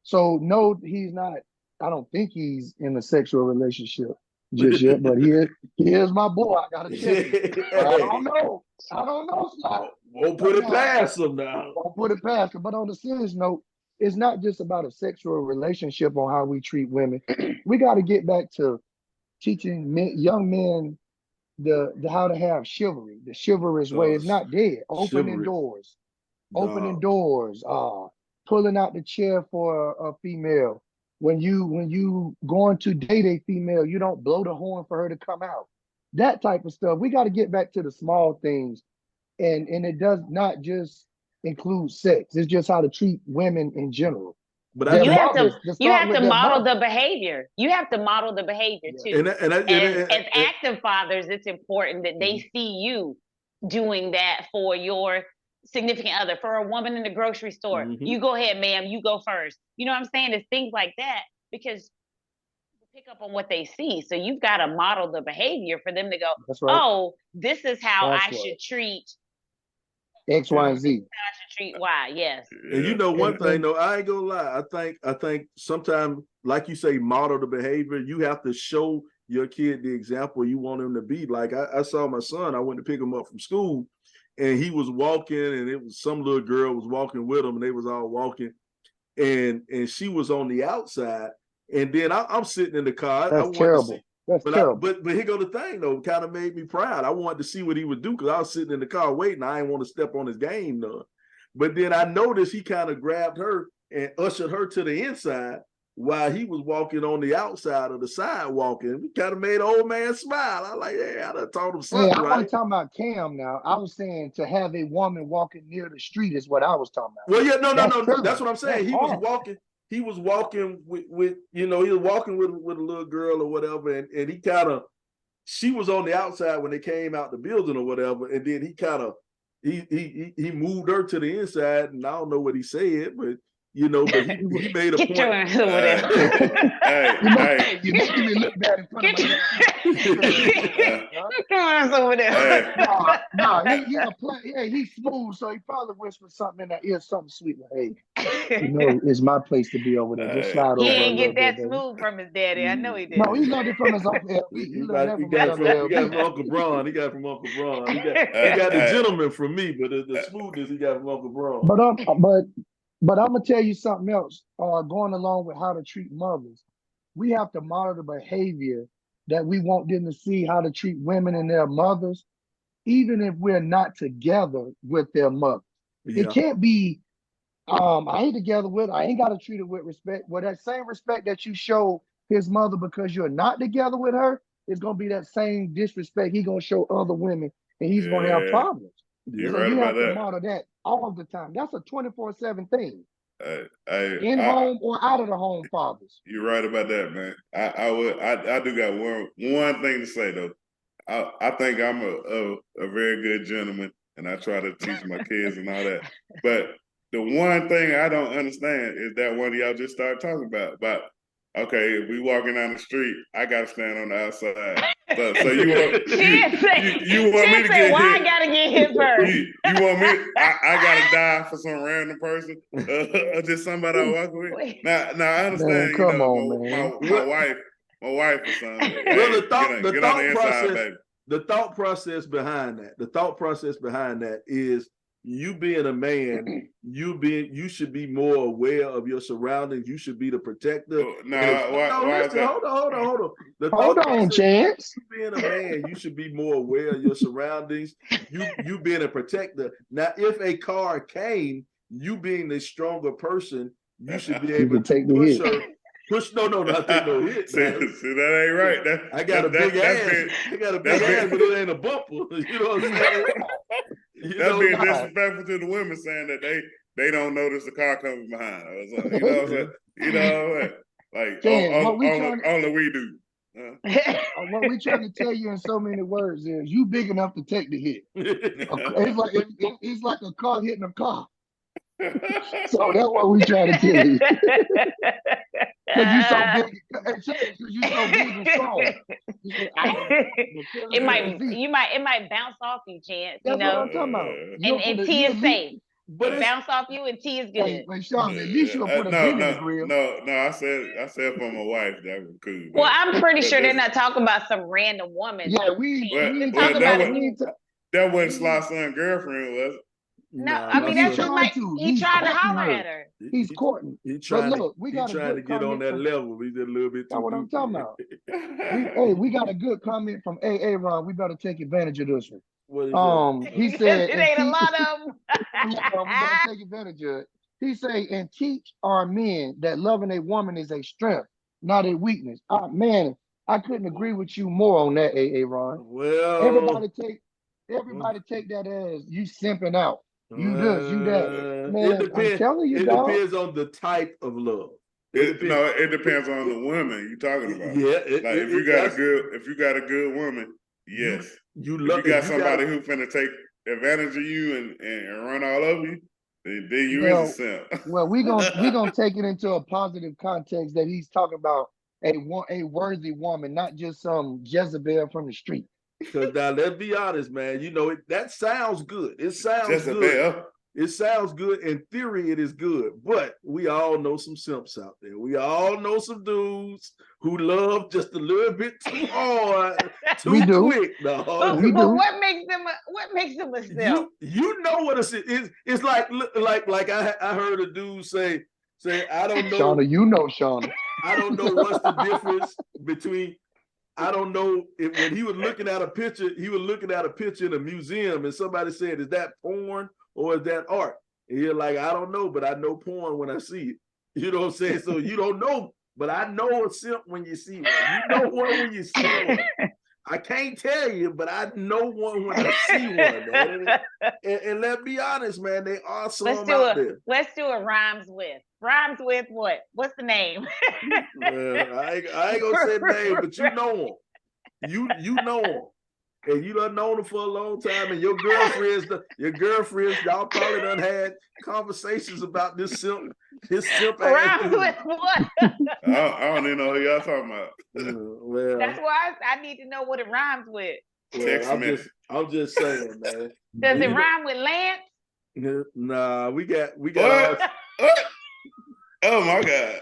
So no, he's not. I don't think he's in a sexual relationship just yet. But he is my boy. I gotta tell you. I don't know. Sly. Won't put it past him now. Won't put it past him. But on the serious note, it's not just about a sexual relationship on how we treat women. We got to get back to teaching young men the how to have chivalry, the chivalrous way. It's not dead. Opening doors, pulling out the chair for a female. When you going to date a female, you don't blow the horn for her to come out. That type of stuff. We got to get back to the small things, and it does not just include sex. It's just how to treat women in general. But you have to model the behavior. You have to model the behavior too. As active fathers, it's important that they see you doing that for your significant other. For a woman in the grocery store, you go ahead, ma'am, you go first. You know what I'm saying? It's things like that, because pick up on what they see. So you've got to model the behavior for them to go, oh, this is how I should treat X, Y, and Z. I should treat Y, yes. And you know one thing though, I ain't gonna lie. I think sometimes, like you say, model the behavior. You have to show your kid the example you want him to be. Like I saw my son, I went to pick him up from school, and he was walking, and it was some little girl was walking with him, and they was all walking, and she was on the outside, and then I'm sitting in the car. That's terrible. That's terrible. But here go the thing though, kind of made me proud. I wanted to see what he would do, because I was sitting in the car waiting. I didn't want to step on his game none. But then I noticed he kind of grabbed her and ushered her to the inside while he was walking on the outside of the sidewalk, and it kind of made the old man smile. I was like, yeah, I done told him something. I wasn't talking about Cam now. I was saying to have a woman walking near the street is what I was talking about. Well, yeah, no. That's what I'm saying. He was walking with he was walking with a little girl or whatever, and he kind of, she was on the outside when they came out the building or whatever, and then he kind of he moved her to the inside, and I don't know what he said, but but he made a point. Hey, you're making me look bad in front of my over there. No, he's smooth, so he probably whispered something in that ear, something sweet. Like, hey, it's my place to be over there. Just slide over. He didn't get that smooth from his daddy. I know he did. No, he learned it from his uncle. He got it from Uncle Bron. He got it from Uncle Bron. He got the gentleman from me, but the smoothness he got from Uncle Bron. But I'm gonna tell you something else. Going along with how to treat mothers, we have to model the behavior that we want them to see, how to treat women and their mothers, even if we're not together with their mothers. It can't be, I ain't together with her. I ain't got to treat her with respect. Well, that same respect that you show his mother because you're not together with her is going to be that same disrespect he going to show other women, and he's going to have problems. You're so right you about have to that. model that all of the time. That's a 24/7 thing. In home or out of the home, fathers. You're right about that, man. I do got one thing to say though. I think I'm a very good gentleman, and I try to teach my kids and all that. But the one thing I don't understand is that one of y'all just started talking about okay, if we walking down the street, I gotta stand on the outside. So you want me to get why hit? I gotta get hit first? You want me? I gotta die for some random person, or just somebody I walk with. Now I understand. Man, come on, my wife or something. Well, Hey, the get on the inside, baby. The thought process behind that is you being a man, you should be more aware of your surroundings. You should be the protector. Hold on, Chance. You being a man, you should be more aware of your surroundings. You being a protector. Now, if a car came, you being the stronger person, you should be able to push her. Not take no hit. See, that ain't right. I got a big ass, but it ain't a bumper. You know what I'm saying? That's being disrespectful to the women, saying that they don't notice the car coming behind. You know what I'm saying? You know, like only we do. What we trying to tell you in so many words is you big enough to take the hit. It's like a car hitting a car. So that's what we trying to tell you. Because you so big, you so big and strong. It might bounce off you, Chance. That's what I'm talking about. And T is safe. But bounce off you and T is good. Wait, Sean, at least you'll put a dent in the grill. No, I said for my wife, that was cool. Well, I'm pretty sure they're not talking about some random woman. Yeah, that wasn't Sly's son girlfriend, was it? No, I mean that's he tried to holler at her. He's courting. He's trying to get on that level. He's just a little bit too. That's what I'm talking about. We got a good comment from Ron. We better take advantage of this one. He said it ain't a lot of them. We better take advantage of it. He say, and teach our men that loving a woman is a strength, not a weakness. Man, I couldn't agree with you more on that, Ron. Well, everybody take that as you simping out. You this, you that. Man, I'm telling you, depends on the type of love. It depends on the woman you're talking about. Yeah, if you got a good woman, yes. You somebody who finna take advantage of you and run all over you, then you is a simp. Well, we gonna take it into a positive context that he's talking about a worthy woman, not just some Jezebel from the street. Because now, let's be honest, man. You know, that sounds good. It sounds Jezebel. good. It sounds good. In theory, it is good. But we all know some simps out there. We all know some dudes who love just a little bit too hard, too quick. But what makes them a simp? You know what a simp is. It's like I heard a dude say, I don't know. Shauna. I don't know what's the difference between. I don't know if when he was looking at a picture in a museum and somebody said, is that porn or is that art? And you're like, I don't know, but I know porn when I see it. You know what I'm saying? So you don't know, but I know a simp when you see one. You know one when you see one. I can't tell you, but I know one when I see one, man. And let's be honest, man, they are some out there. Let's do a rhymes with. Rhymes with what? What's the name? Well, I ain't gonna say the name, but you know them. You know them. And you done known them for a long time, and your girlfriends, y'all probably done had conversations about this simp Rhymes with what? I don't even know who y'all talking about. Well, that's why I need to know what it rhymes with. Well, I'm just saying, man. Does it rhyme with Lance? Nah, we got Oh my God.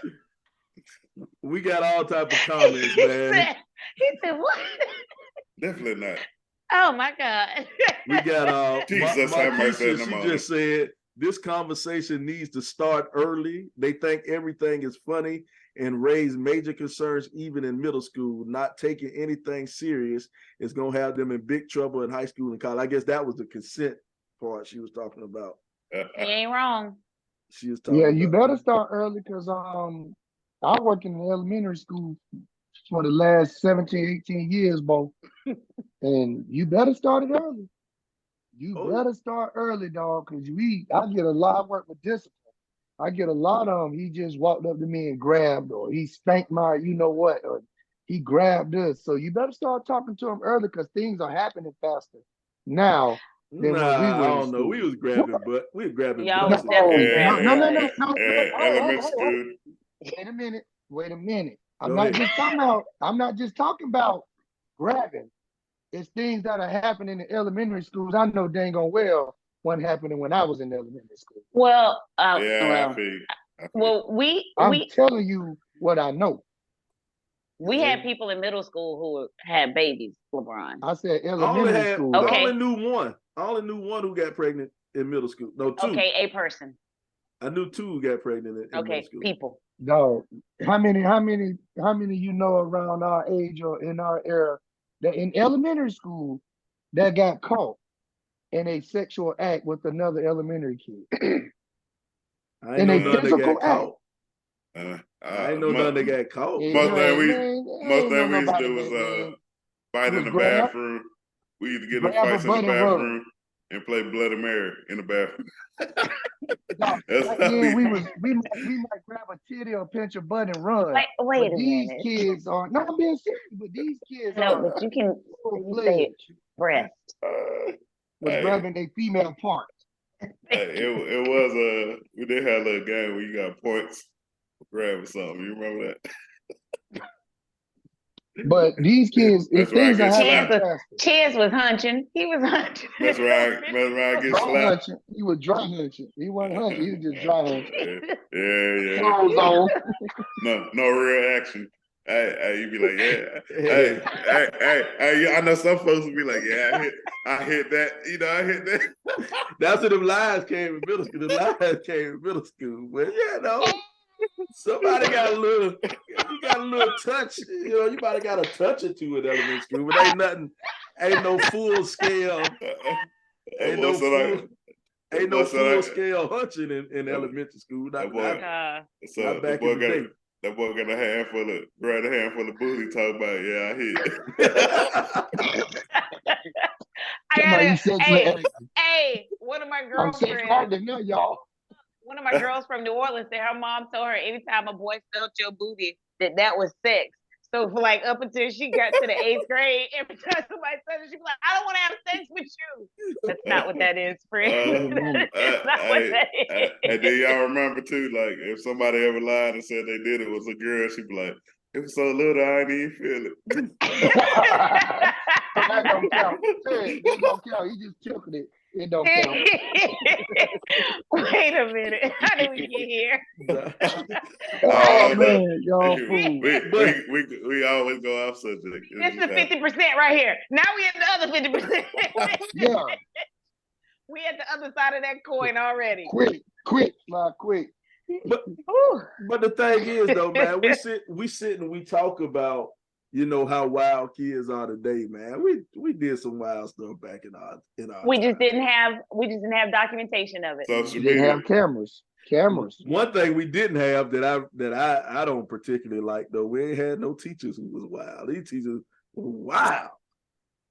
We got all type of comments, man. He said what? Definitely not. Oh my God. We got Jesus have mercy. She just said this conversation needs to start early. They think everything is funny and raise major concerns even in middle school. Not taking anything serious is gonna have them in big trouble in high school and college. I guess that was the consent part she was talking about. He ain't wrong. She was talking. Yeah, you better start early because I worked in the elementary school for the last 17, 18 years, Bo. And you better start it early. You better start early, dog, because I get a lot of work with discipline. I get a lot of them. He just walked up to me and grabbed, or he spanked my, you know what, or he grabbed us. So you better start talking to him early because things are happening faster now than when we were. I don't know. We was grabbing butt. We were grabbing Y'all butts. was definitely grabbing No. Elementary school. Wait a minute. I'm not just talking about grabbing. It's things that are happening in elementary schools. I know dang on well what happened when I was in elementary school. Well, I feel. I'm telling you what I know. We had people in middle school who had babies, LeBron. I said elementary school. Okay. I only knew one. I only knew one who got pregnant in middle school. No, two. Okay, a person. I knew two who got pregnant in middle school. People. No. How many you know around our age or in our era that in elementary school that got caught in a sexual act with another elementary kid? I ain't know none that got caught. I ain't know none that got caught. Most thing we used to do was fight in the bathroom. We used to get in fights in the bathroom and play Bloody Mary in the bathroom. we might grab a titty or pinch a butt and run. Wait a these minute. Kids are not being serious, but these kids are. But you can say breast. Was grabbing their female parts. It was we did have a little game where you got points for grabbing something. You remember that? But these kids, if things are happening, Chance was hunching. He was hunching. That's right. Get slapped. He was dry hunching. He wasn't hunching. He was just dry hunching. Yeah. No real action. Hey, you be like, yeah. Hey, I know some folks will be like, yeah, I hit that. You know, I hit that. That's when them lies came in middle school. The lies came in middle school. But somebody got a little touch. You know, you might have got a touch or two in elementary school, but ain't no full scale. Ain't no full scale hunching in elementary school. Not back in the day. That boy got a handful of booty talking about, I hit. Hey, one of my girlfriends. One of my girls from New Orleans said her mom told her anytime a boy felt your booty that was sex. So for up until she got to the 8th grade, every time somebody said it, she'd be like, I don't want to have sex with you. That's not what that is, friend. That's not what that is. And then y'all remember too, like if somebody ever lied and said they did it was a girl, she'd be like, it was so little I didn't even feel it. That don't count. It don't count. He just tilted it. It don't count. Wait a minute. How did we get here? Man, y'all fool. We always go off subject. This is 50% right here. Now we at the other 50%. Yeah. We at the other side of that coin already. Quick. But the thing is though, man, we sit and we talk about, how wild kids are today, man. We did some wild stuff back in our we just didn't have documentation of it. So you didn't have cameras. One thing we didn't have that I don't particularly like though, we ain't had no teachers who was wild. These teachers were wild.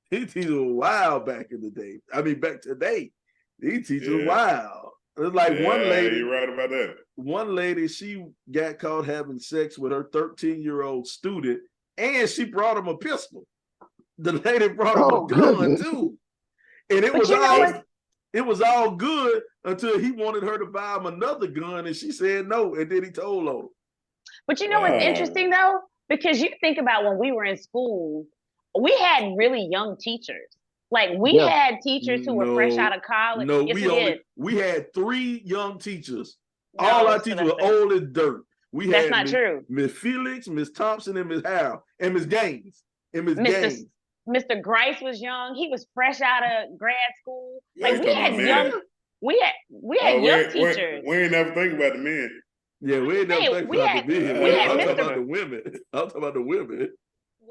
These teachers were wild back in the day. I mean back today. These teachers were wild. It's like one lady. You're right about that. One lady, she got caught having sex with her 13-year-old student, and she brought him a pistol. The lady brought him a gun too, and it was all good until he wanted her to buy him another gun, and she said no, and then he told her. But you know what's interesting though, because you think about when we were in school, we had really young teachers. Like we had teachers who were fresh out of college. No, we had 3 young teachers. All our teachers were old as dirt. That's not true. Miss Felix, Miss Thompson, and Miss Harold, and Miss Gaines. Mr. Grice was young. He was fresh out of grad school. Like we had young teachers. We ain't never think about the men. Yeah, we ain't never think about the men. I'm talking about the women.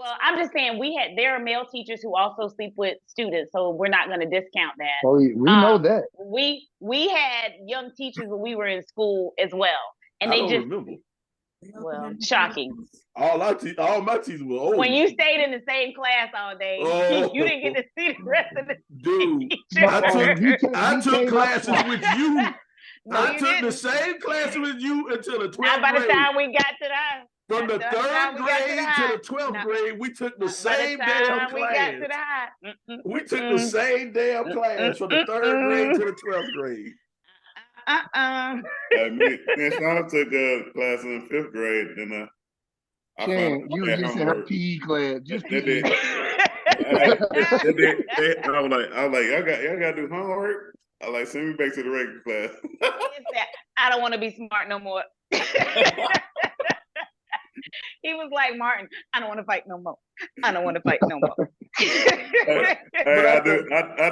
Well, I'm just saying there are male teachers who also sleep with students, so we're not going to discount that. Oh, we know that. We had young teachers when we were in school as well, and I don't remember. Well, shocking. All my teachers were old. When you stayed in the same class all day, you didn't get to see the rest of the dude. teachers. I took classes with you. No, I took the same classes with you until the 12th grade. Not by the time we got to that. From the 3rd grade to the 12th grade, we took the same damn class. We took the same damn class from the 3rd grade to the 12th grade. Me and Shauna took a class in the 5th grade, then you were just in her PE class. Just PE. I was like, y'all gotta do homework. I was like, send me back to the regular class. I don't want to be smart no more. He was like, Martin, I don't want to fight no more. I don't want to fight no more. I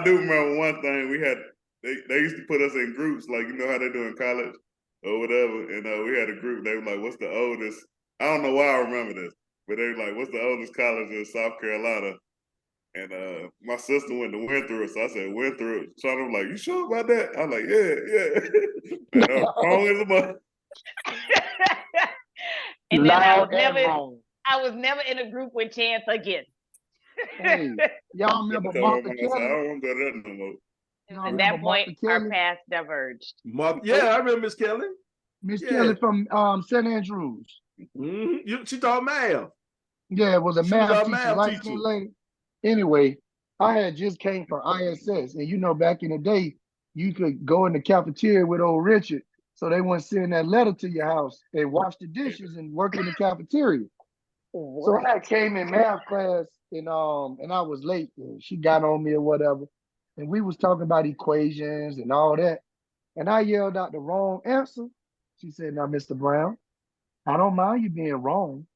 do remember one thing. We had they used to put us in groups, like you know how they do in college or whatever. And we had a group. They were like, "What's the oldest?" I don't know why I remember this, but they were like, "What's the oldest college in South Carolina?" And my sister went to Winthrop, so I said Winthrop. So I'm like, "You sure about that?" I'm like, "Yeah." And wrong as a mother. And then I was never in a group with Chance again. Hey, y'all remember Martha Kelly? I don't want to go there no more. At that point, our paths diverged. I remember Miss Kelly. Miss Kelly from St. Andrews. Mm-hmm. She taught math. Yeah, it was a math teacher. Lady. Anyway, I had just came from ISS, and back in the day, you could go in the cafeteria with old Richard. So they wouldn't send that letter to your house. They wash the dishes and work in the cafeteria. So I came in math class and I was late. And she got on me or whatever. And we was talking about equations and all that. And I yelled out the wrong answer. She said, "Now, Mr. Brown, I don't mind you being wrong,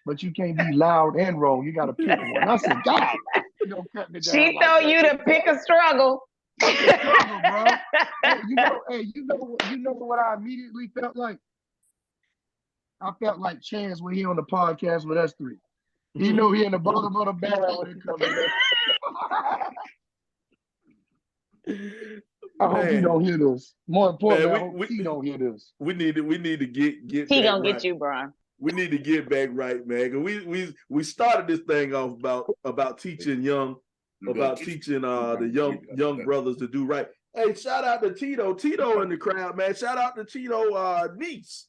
but you can't be loud and wrong. You got to pick one." I said, "God, you don't cut me down." She told you to pick a struggle. Bro. You know what I immediately felt like? I felt like Chance when he on the podcast with us three. He know he in the bottom of the barrel when it comes to that. I hope he don't hear this. More importantly, I hope he don't hear this. We need to get he gonna get you, Brian. We need to get back right, man. We started this thing off about teaching the young brothers to do right. Hey, shout out to Tito in the crowd, man. Shout out to Tito niece.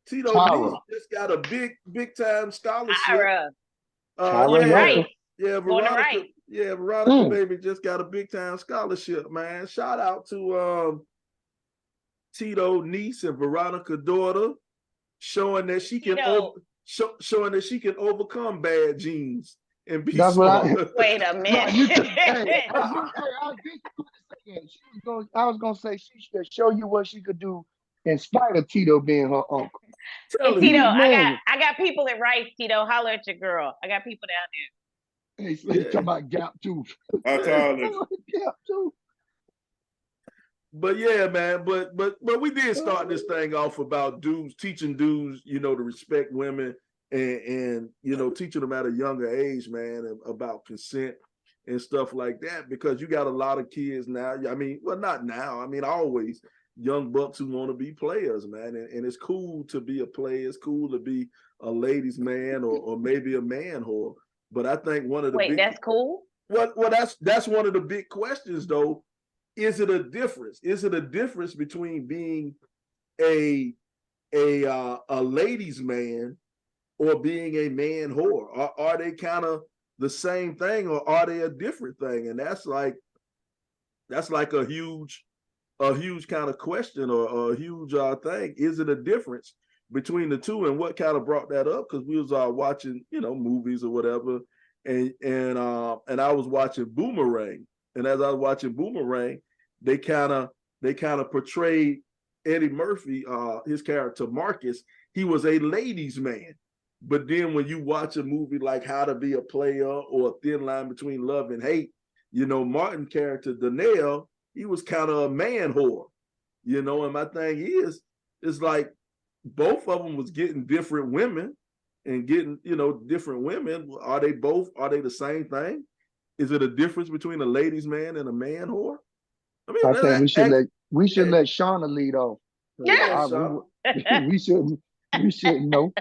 Tito niece just got a big time scholarship. Right. Veronica. Yeah, Veronica baby just got a big time scholarship, man. Shout out to Tito niece and Veronica daughter, showing that she can overcome bad genes and be smart. Wait a minute. I was gonna say she should show you what she could do in spite of Tito being her uncle. Hey, Tito, I got people at Rice. Tito, holler at your girl. I got people down there. Hey, talking about gap tooth. Gap tooth. But yeah, man. But we did start this thing off about dudes teaching dudes, to respect women and teaching them at a younger age, man, about consent and stuff like that. Because you got a lot of kids now. I mean, well, not now. I mean, always young bucks who want to be players, man. And it's cool to be a player. It's cool to be a ladies' man or maybe a man whore. But I think one of the that's cool. Well, that's one of the big questions, though. Is it a difference? Is it a difference between being a ladies' man or being a man whore? Are they kind of the same thing, or are they a different thing? And that's like a huge kind of question or a huge thing. Is it a difference between the two? And what kind of brought that up? Because we was watching, movies or whatever, and I was watching Boomerang. And as I was watching Boomerang, they kind of portrayed Eddie Murphy, his character Marcus. He was a ladies' man. But then when you watch a movie like How to Be a Player or A Thin Line Between Love and Hate, Martin character Donnell, he was kind of a man whore. And my thing is like both of them was getting different women, and getting, different women, are they the same thing? Is it a difference between a ladies' man and a man whore? I mean, I think we should let Shauna lead off. Yeah. We shouldn't know.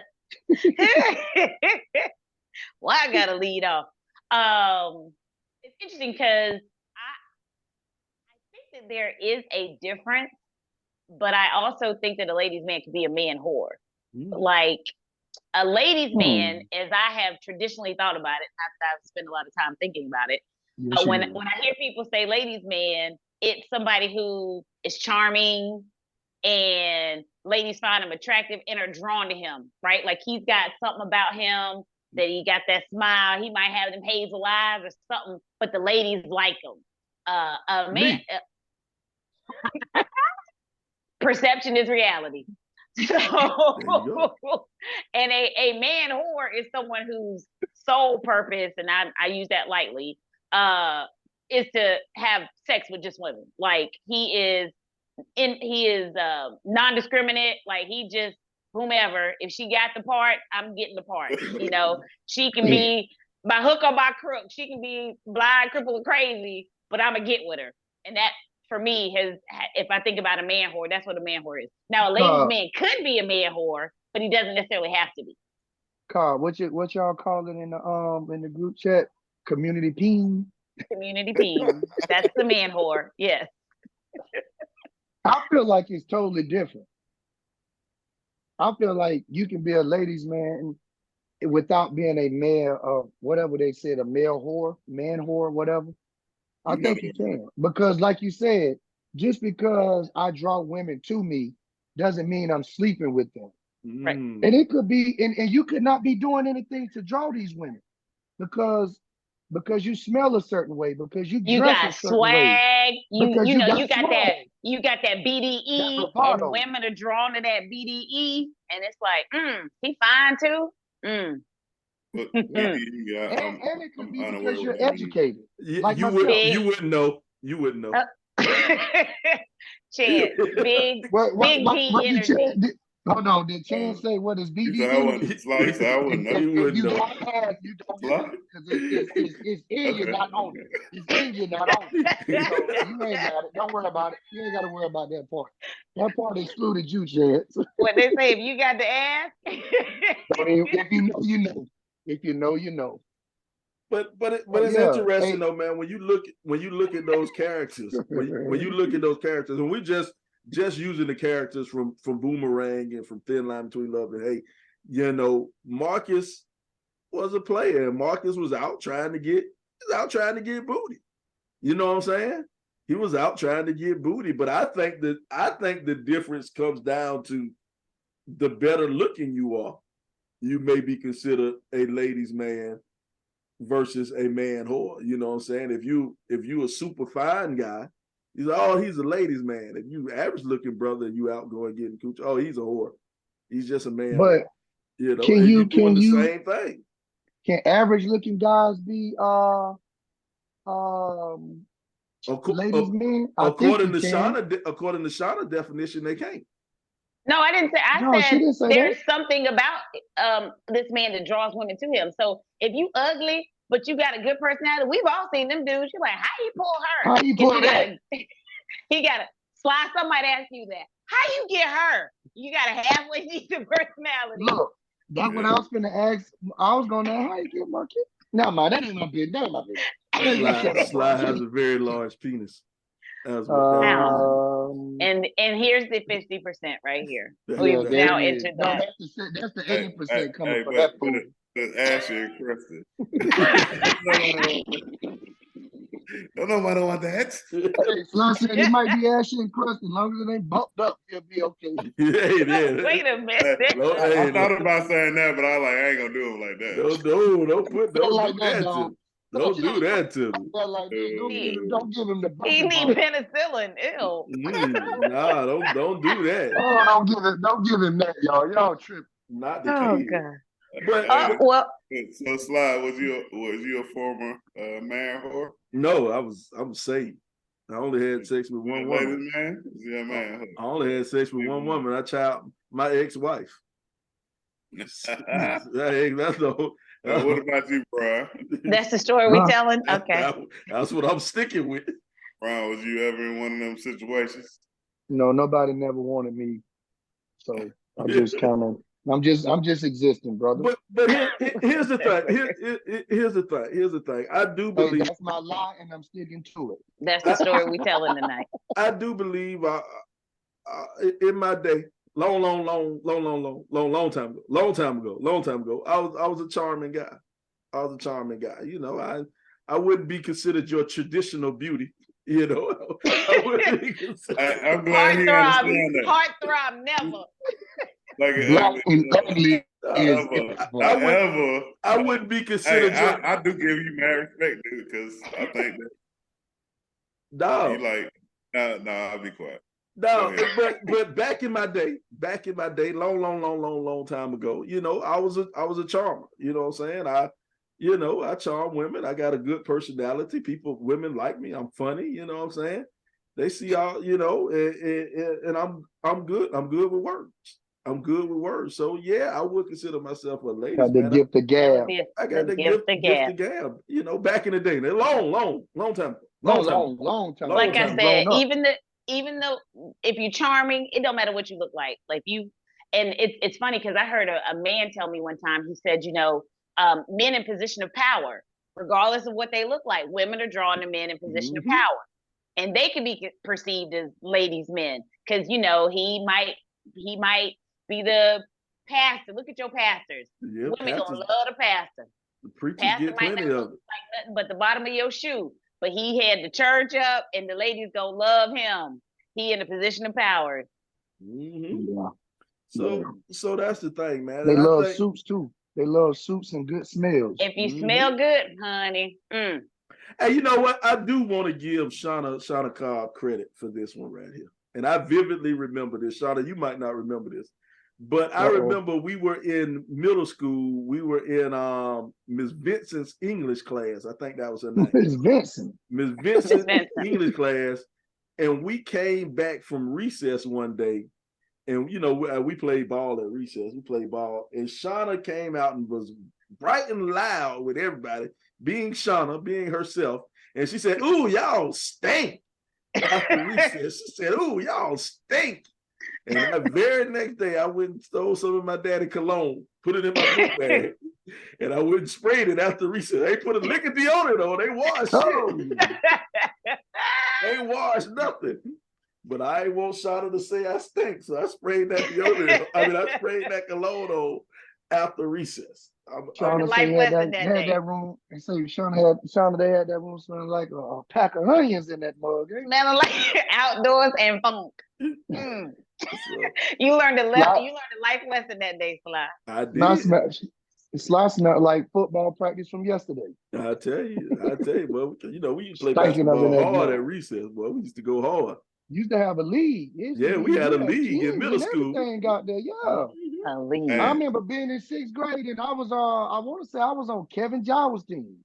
Well, I gotta lead off. It's interesting because I think that there is a difference, but I also think that a ladies' man could be a man whore. Like a ladies' man, as I have traditionally thought about it, I've spent a lot of time thinking about it. Yes, when I hear people say ladies' man, it's somebody who is charming and ladies find him attractive and are drawn to him, right? Like he's got something about him that he got that smile. He might have them hazel eyes or something, but the ladies like him. A man, perception is reality. So, and a man whore is someone whose sole purpose, and I use that lightly, is to have sex with just women. Like he is non-discriminate. Like he just whomever. If she got the part, I'm getting the part. She can be by hook or by crook. She can be blind, crippled, crazy, but I'm gonna get with her. And that, for me, if I think about a man whore, that's what a man whore is. Now, a ladies' man could be a man whore, but he doesn't necessarily have to be. Carl, what y'all calling in the group chat? Community peen. Community peen. That's the man whore. Yes. I feel like it's totally different. I feel like you can be a ladies' man without being a male, whatever they said, a male whore, man whore, whatever. I think you can. Because like you said, just because I draw women to me doesn't mean I'm sleeping with them. Right. And it could be, and you could not be doing anything to draw these women because you smell a certain way, because you dress a certain swag. way. You got swag. You got that BDE, and women are drawn to that BDE, and it's like, he fine too. And it could be because you're educated. Like you wouldn't know. You wouldn't know. Chad, big energy. Hold on, did Chan say what is BDE? He said I wouldn't know. You don't ask, you don't know. Because it's in you, not on it. It's in you, not on it. So you ain't got it. Don't worry about it. You ain't got to worry about that part. That part excluded you, Chad. What they say, if you got the ass. If you know, you know. If you know, you know. But it's interesting though, man. When you look at those characters, when you look at those characters, and we just using the characters from Boomerang and from Thin Line Between Love and Hate, Marcus was a player, and Marcus was out trying to get booty. You know what I'm saying? He was out trying to get booty. But I think the difference comes down to the better looking you are, you may be considered a ladies' man versus a man whore. You know what I'm saying? If you a super fine guy, he's a ladies' man. If you average looking brother, you out going getting cooch, he's a whore. He's just a man. But can you doing the same thing? Can average looking guys be ladies' men? According to Shauna's definition, they can't. No, I didn't say. She didn't say there's that. something about this man that draws women to him. So if you ugly, but you got a good personality, we've all seen them dudes. You're like, how you pull her? How you pull that? He got to slide. Somebody ask you that. How you get her? You got a halfway decent personality. Look, that's what I was going to ask. I was going to ask, how you get my kid? No, man, that ain't my bitch. That ain't my bitch. Sly has a very large penis. And here's the 50% right here. We've now entered that. That's the 80% coming from that food. That's ashy and crusted. Don't nobody want that. Sly said it might be ashy and crusted. As long as it ain't bumped up, it'll be okay. Wait a minute. I thought about saying that, but I ain't gonna do him like that. Don't do that to me. Don't give him the bump. He need penicillin. Ew. Nah, don't do that. Oh, don't give him that, y'all. Y'all tripping. Not the kid. God. But so Sly, was you a former man whore? No, I'm saved. I only had sex with one woman. Man? Yeah, man. I only had sex with one woman. My ex-wife. That's no. What about you, Brian? That's the story we telling? Okay. That's what I'm sticking with. Brian, was you ever in one of them situations? No, nobody never wanted me. So I just I'm just existing, brother. But here's the thing. Here's the thing. I do believe that's my lie, and I'm sticking to it. That's the story we telling tonight. I do believe in my day, long time ago, I was a charming guy. You know, I wouldn't be considered your traditional beauty. You know, I'm glad he understands that. Heartthrob, never. Black and ugly I wouldn't be considered. I do give you mad respect, dude, because I think that. No, you like, no, I'll be quiet. No, but back in my day, long time ago, you know, I was a charmer. You know what I'm saying? I charm women. I got a good personality. Women like me. I'm funny. You know what I'm saying? They see all, you know, and I'm good. I'm good with words. So yeah, I would consider myself a lady. Got the gift of gab. I got the gift of gab. You know, back in the day, long time. Long time. Like I said, even though if you're charming, it don't matter what you look like. Like and it's funny because I heard a man tell me one time. He said, you know, men in position of power, regardless of what they look like, women are drawn to men in position of power, and they can be perceived as ladies' men because you know he might be the pastor. Look at your pastors. Yeah, women gonna love the pastor. The preachers get plenty of it. Like nothing but the bottom of your shoe. But he had the church up, and the ladies gonna love him. He in a position of power. Yeah. So that's the thing, man. They love suits too. They love suits and good smells. If you smell good, honey. Hey, you know what? I do want to give Shauna Cobb credit for this one right here. And I vividly remember this. Shauna, you might not remember this. But I remember we were in middle school. We were in Miss Vincent's English class. I think that was her name. Miss Vincent English class. And we came back from recess one day. And, you know, we played ball at recess. We played ball. And Shauna came out and was bright and loud with everybody, being Shauna, being herself. And she said, "Ooh, y'all stink." After recess, she said, "Ooh, y'all stink." And that very next day, I went and stole some of my daddy cologne, put it in my book bag, and I went and sprayed it after recess. They put a lick of deodorant on. They washed shit. They washed nothing. But I ain't want Shauna to say I stink, so I sprayed that deodorant. I sprayed that cologne on after recess. Shauna had that room. They say Shauna they had that room smelling like a pack of onions in that mug. Smelling like outdoors and funk. You learned a life lesson that day, Sly. I did. Sly smelled like football practice from yesterday. I tell you, well, you know, we used to play basketball hard at recess, boy. We used to go hard. Used to have a league. We had a league in middle school. Everything got there, yeah. A league. I remember being in 6th grade, and I was I want to say I was on Kevin Giles' team.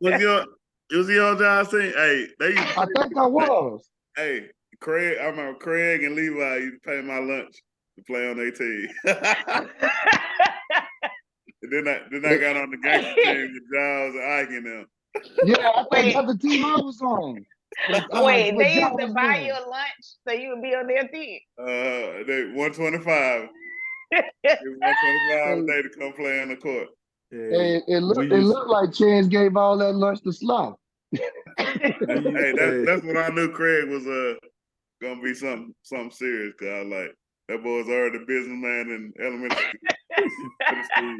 Was your Giles team? Hey, I think I was. Hey, Craig. I remember Craig and Levi used to pay my lunch to play on their team. And then I got on the gangster team with Giles and Ike and them. Yeah, I think that's the team I was on. Wait, they used to buy you a lunch so you would be on their team. They $125. $125 a day to come play on the court. Hey, it looked like Chance gave all that lunch to Sly. Hey, that's when I knew Craig was gonna be something serious. Cause I was like, that boy was already a businessman in elementary school.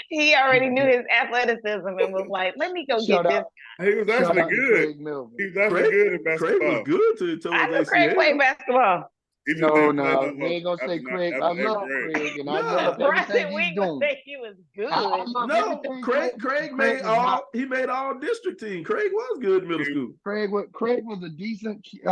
He already knew his athleticism and was like, "Let me go get this." He was actually good. He was actually good at basketball. Craig was good to I know Craig played basketball. No, we ain't gonna say Craig. I love Craig, and I love everything he's doing. He was good. No, Craig made all district team. Craig was good in middle school. Craig was a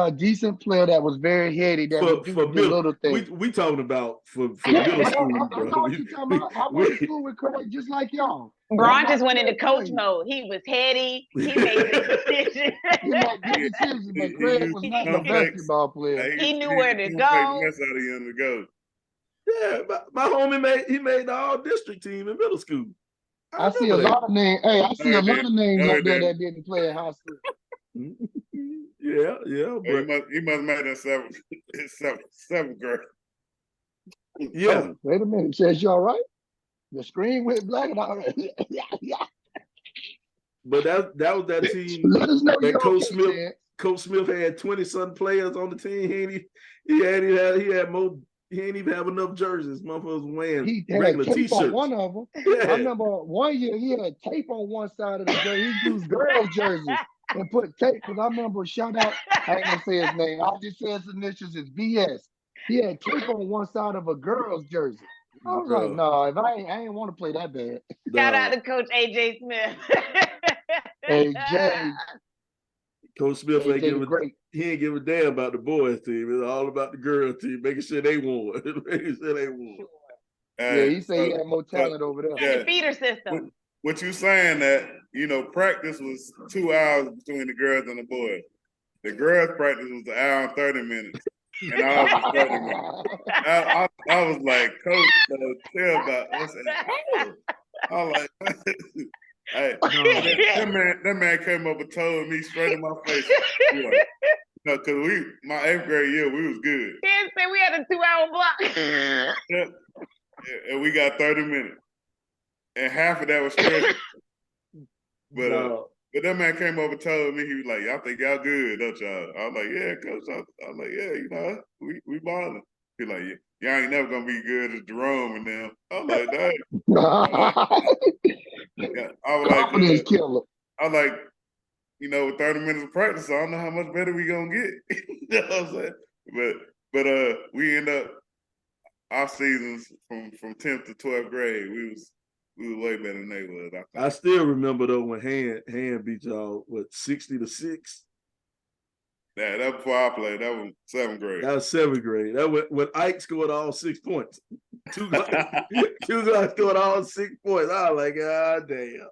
decent player that was very heady. That would do the little things. We talking about for middle school. I know what you're talking about. I went to school with Craig just like y'all. Bron just went into coach mode. He was heady. He made good decisions. He made good decisions, but Craig was not a basketball player. He knew where to go. That's how he to go. Yeah, my homie made the all district team in middle school. I see a lot of names. Hey, I see a lot of names out there that didn't play in high school. Yeah, but he must have made it seventh grade. Yeah. Oh, wait a minute, says you all right? The screen went black and all right. Yeah. But that was that team. Let us know that Coach Smith had 20-some players on the team. He ain't even have enough jerseys. Motherfuckers wearing he had regular tape t-shirts. On one of them. Yeah. I remember one year he had tape on one side of the jersey. He used girls' jerseys and put tape. Because I remember, shout out, I ain't gonna say his name. I'll just say his initials is BS. He had tape on one side of a girl's jersey. I was like, no, if I ain't want to play that bad. Shout out to Coach AJ Smith. AJ. Coach Smith he ain't give a damn about the boys team. It's all about the girls team, making sure they won. Yeah, he said he had more talent over there. Yeah. The feeder system. What you saying that, practice was 2 hours between the girls and the boys. The girls' practice was an hour and 30 minutes. And I was 30 minutes. I was like, Coach, tell about us. I was like, hey, that man came up and told me straight in my face. Because my 8th grade year, we was good. He said we had a 2-hour block. Yeah, and we got 30 minutes. And half of that was stretching. But that man came over and told me, he was like, y'all think y'all good, don't y'all? I was like, yeah, Coach. I was like, yeah, we balling. He like, y'all ain't never gonna be good as Jerome and them. I was like, dang. I was like, with 30 minutes of practice, I don't know how much better we gonna get. You know what I'm saying? But we end up our seasons from 10th to 12th grade, we was way better than they was. I still remember though when Hand beat y'all 60-6. Yeah, that before I played. That was 7th grade. That was 7th grade. That when Ike scored all 6 points. Two guys scored all 6 points. I was like, God damn.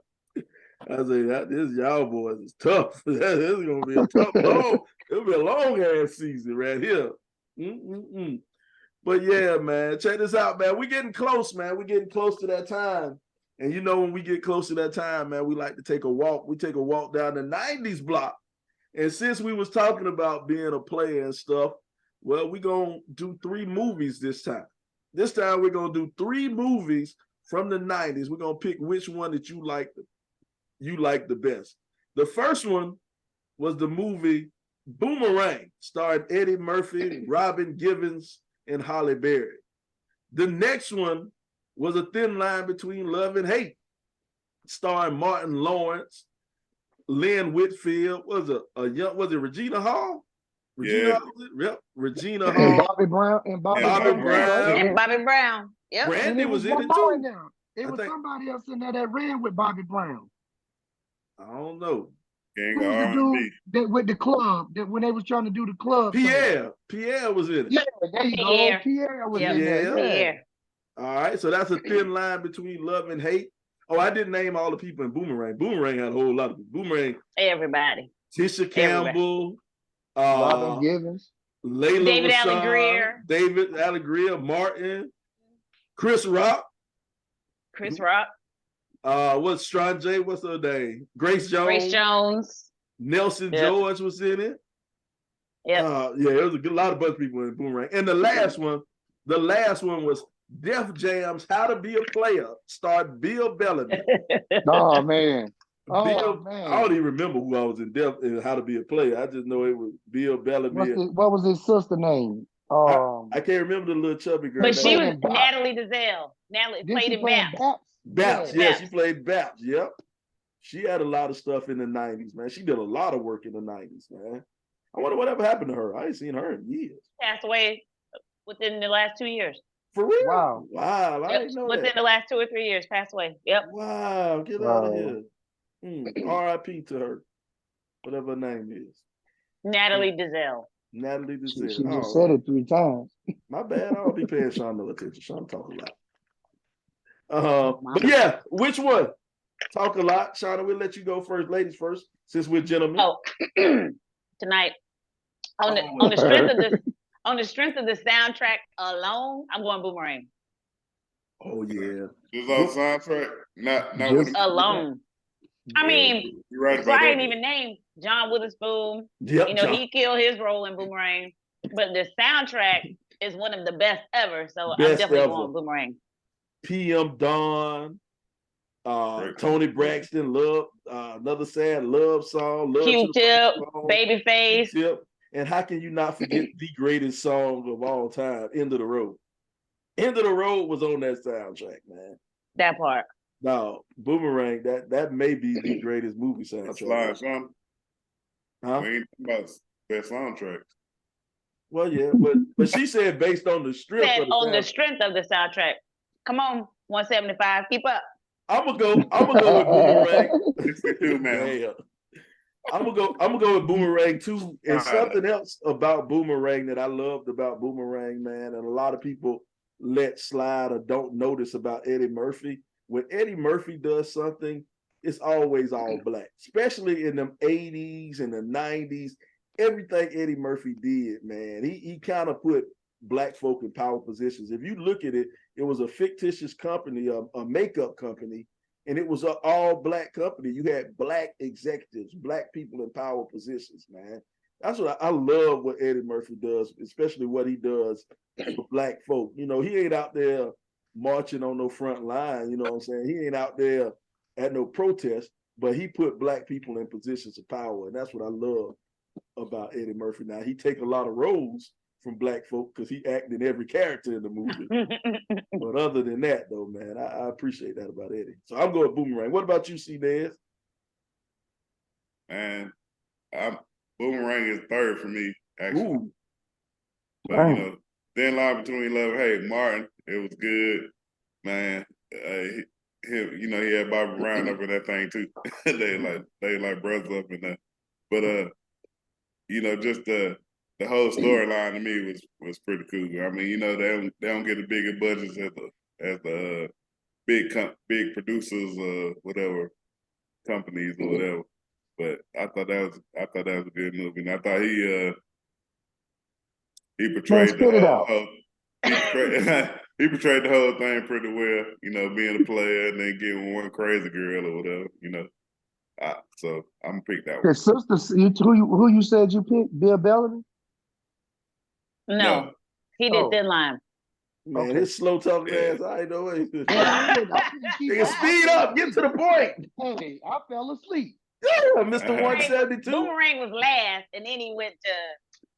I said, this y'all boys is tough. This is gonna be a tough it'll be a long ass season right here. But yeah, man, check this out, man. We're getting close, man. We're getting close to that time. And when we get close to that time, man, we like to take a walk. We take a walk down the 90s block. And since we was talking about being a player and stuff, well, we're going to do 3 movies this time. This time we're going to do 3 movies from the 90s. We're going to pick which one that you like the best. The first one was the movie Boomerang, starring Eddie Murphy, Robin Givens, and Halle Berry. The next one was A Thin Line Between Love and Hate, starring Martin Lawrence, Lynn Whitfield. Was it Regina Hall? Regina Hall. Bobby Brown. Bobby Brown. Yep. Brandy was in it too. It was somebody else in there that ran with Bobby Brown. I don't know. Who was the dude that with the club that when they was trying to do the club? Pierre was in it. Yeah, there you go. Pierre was in there. Pierre. All right, so that's A Thin Line Between Love and Hate. Oh, I didn't name all the people in Boomerang. Boomerang had a whole lot of people. Boomerang. Everybody. Tisha Campbell. Robin Givens. Layla David Rashawn, David Allegria, Martin. Chris Rock. What's Strange? What's her name? Grace Jones. Nelson George was in it. Yeah. There was a lot of bunch of people in Boomerang. And the last one was Def Jam's How to Be a Player, starred Bill Bellamy. Oh man. I don't even remember who I was in How to Be a Player. I just know it was Bill Bellamy. What was his sister name? I can't remember the little chubby girl. But she was Natalie Desselle. Natalie played in Baps. Baps, she played Baps. Yep. She had a lot of stuff in the 90s, man. She did a lot of work in the 90s, man. I wonder whatever happened to her. I ain't seen her in years. Passed away within the last 2 years. For real? Wow. I didn't know within the last 2 or 3 years, passed away. Yep. Wow. Get out of here. R.I.P. to her. Whatever her name is. Natalie Desselle. Natalie Desselle. She just said it 3 times. My bad. I don't be paying Sean no attention. Sean talk a lot. But yeah, which one? Talk a lot. Shauna, we'll let you go first. Ladies first, since we're gentlemen. Oh, tonight. On the strength of this, On the strength of the soundtrack alone, I'm going Boomerang. Oh yeah. Just on soundtrack, not Just alone. I mean, you're right so about I that. didn't even name John Witherspoon. Yep, You know, he killed his role in Boomerang, but the soundtrack is one of the best ever. So I'm definitely going Boomerang. PM Dawn, Tony Braxton, Love, Another Sad Love Song, Love Q-Tip, Babyface. Q-Tip. And how can you not forget the greatest song of all time, End of the Road? End of the Road was on that soundtrack, man. That part. No, Boomerang, that may be the greatest movie soundtrack. Huh? We ain't about best soundtracks. Well, yeah, but she said based on the strength of the on the strength of the soundtrack. Come on, 175, keep up. I'm gonna go with Boomerang. 62, man. I'm gonna go with Boomerang too. And something else about Boomerang that I loved about Boomerang, man, and a lot of people let slide or don't notice about Eddie Murphy. When Eddie Murphy does something, it's always all black, especially in them 80s and the 90s. Everything Eddie Murphy did, man, he kind of put black folk in power positions. If you look at it, it was a fictitious company, a makeup company, and it was an all black company. You had black executives, black people in power positions, man. That's what I love what Eddie Murphy does, especially what he does for black folk. You know, he ain't out there marching on no front line, you know what I'm saying? He ain't out there at no protest, but he put black people in positions of power, and that's what I love about Eddie Murphy. Now, he take a lot of roles from black folk because he acted every character in the movie. But other than that, though, man, I appreciate that about Eddie. So I'm going Boomerang. What about you, C-Dez? Man, Boomerang is third for me, actually. Ooh. But, you know, Thin Line Between Love, hey, Martin, it was good, man. You know, he had Bobby Brown up in that thing too. they like brothers up in there. But you know, just the whole storyline to me was pretty cool. I mean, you know, they don't get the bigger budgets as the big producers whatever companies or whatever. But I thought that was a good movie. And I thought he portrayed he portrayed the whole thing pretty well, you know, being a player and then getting one crazy girl or whatever, you know. So I'm gonna pick that one. His sister, who you said you picked? Bill Bellamy? No. He did Thin Line. Man, his slow talking ass, I ain't know what he did. Speed up, get to the point. Hey, I fell asleep. Yeah, Mr. 172. Boomerang was last, and then he went to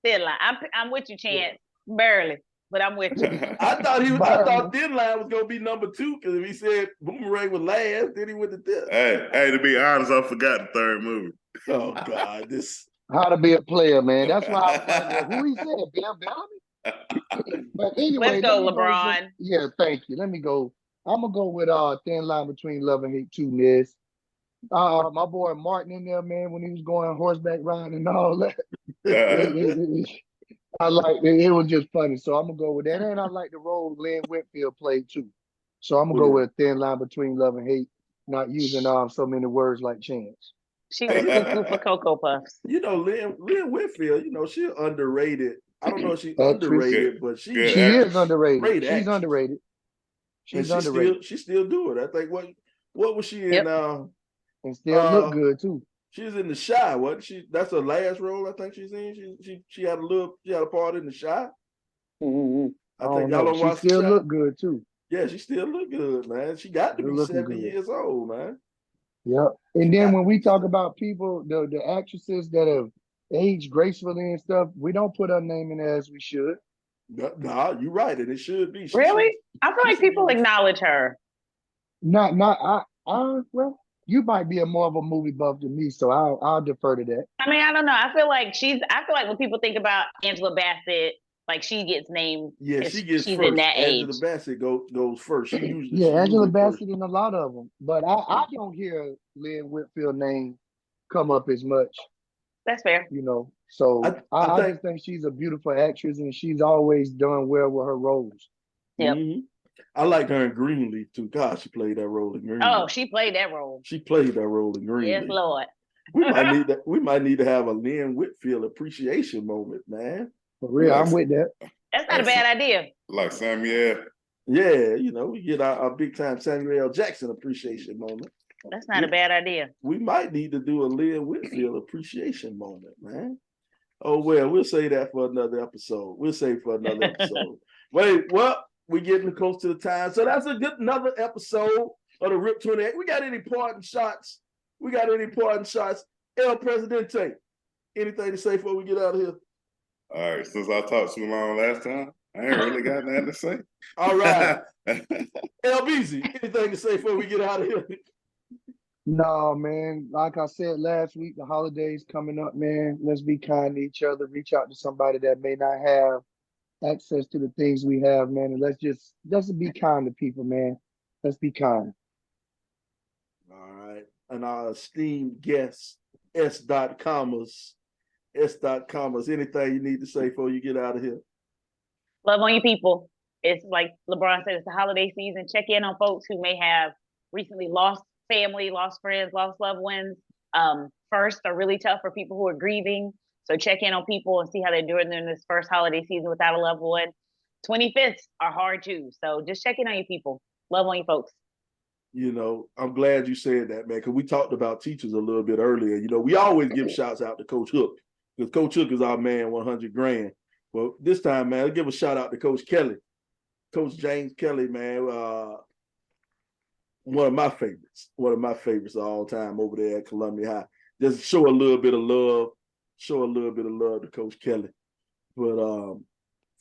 Thin Line. I'm with you, Chance. Yeah. Barely. But I'm with you. I thought Thin Line was gonna be number 2 because if he said Boomerang was last, then he went to Thin. Hey, to be honest, I forgot the third movie. Oh God, this How to Be a Player, man. That's why I was like, who he said, Bill Bellamy? But anyway, let's go, LeBron. Yeah, thank you. Let me go. I'm gonna go with Thin Line Between Love and Hate 2, Niz. My boy Martin in there, man, when he was going horseback riding and all that. I like it. It was just funny. So I'm gonna go with that. And I like the role Lynn Whitfield played too. So I'm gonna go with a thin line between love and hate, not using so many words like Chance. She was cuckoo for Cocoa Puffs. You know, Lynn Whitfield, you know, she's underrated. I don't know if she's underrated, but she is underrated. She's actress. Underrated. She's underrated. She still do it. I think what was she in and still look good too. She was in The Shy, wasn't she? That's her last role I think she's in. She had a part in The Shy. Mm-hmm. I think y'all don't watch The Shy. She still look good too. Yeah, she still look good, man. She got to be 70 years old, man. Yep. And then when we talk about people, the actresses that have aged gracefully and stuff, we don't put her name in there as we should. No, you're right, and it should be. Really? I feel like people acknowledge her. Well, you might be more of a movie buff than me, so I'll defer to that. I mean, I don't know. I feel like when people think about Angela Bassett, like she gets named. Yeah, she gets she's first. In that Angela age. Bassett goes first. She usually Angela Bassett in a lot of them, but I don't hear Lynn Whitfield name come up as much. That's fair. You know, so I just think she's a beautiful actress, and she's always done well with her roles. Yep. Mm-hmm. I liked her in Greenleaf too. God, she played that role in Greenleaf. Oh, she played that role. She played that role in Greenleaf. Yes, Lord. We might need to have a Lynn Whitfield appreciation moment, man. For real, I'm with that. That's not a bad idea. Like Samuel. Yeah, we get our big time Samuel L. Jackson appreciation moment. That's not a bad idea. We might need to do a Lynn Whitfield appreciation moment, man. Oh, well, we'll say that for another episode. Wait, well, we getting close to the time. So that's another episode of the Rip 28. We got any parting shots? El Presidente, anything to say before we get out of here? All right, since I talked too long last time, I ain't really got nothing to say. All right. LBZ, anything to say before we get out of here? No, man. Like I said last week, the holidays coming up, man. Let's be kind to each other. Reach out to somebody that may not have access to the things we have, man. And let's be kind to people, man. Let's be kind. All right. And our esteemed guest, S.Commas, anything you need to say before you get out of here? Love on your people. It's like LeBron said, it's the holiday season. Check in on folks who may have recently lost family, lost friends, lost loved ones. First are really tough for people who are grieving. So check in on people and see how they're doing during this first holiday season without a loved one. 25th are hard too. So just check in on your people. Love on your folks. I'm glad you said that, man, because we talked about teachers a little bit earlier. We always give shouts out to Coach Hook, because Coach Hook is our man, 100 grand. Well, this time, man, I'll give a shout out to Coach Kelly. Coach James Kelly, man, one of my favorites of all time over there at Columbia High. Just show a little bit of love to Coach Kelly. But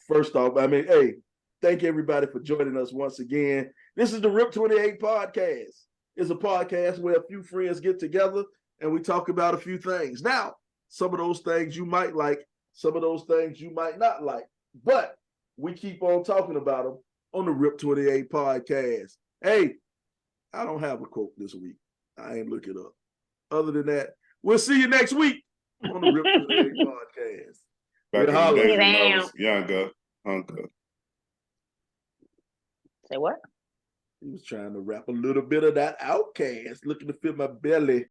first off, hey, thank everybody for joining us once again. This is the Rip 28 podcast. It's a podcast where a few friends get together and we talk about a few things. Now, some of those things you might like, some of those things you might not like, but we keep on talking about them on the Rip 28 podcast. Hey, I don't have a quote this week. I ain't look it up. Other than that, we'll see you next week on the Rip 28 podcast. Back in the day when I was younger, hunker. Say what? He was trying to rap a little bit of that Outcast, looking to fit my belly.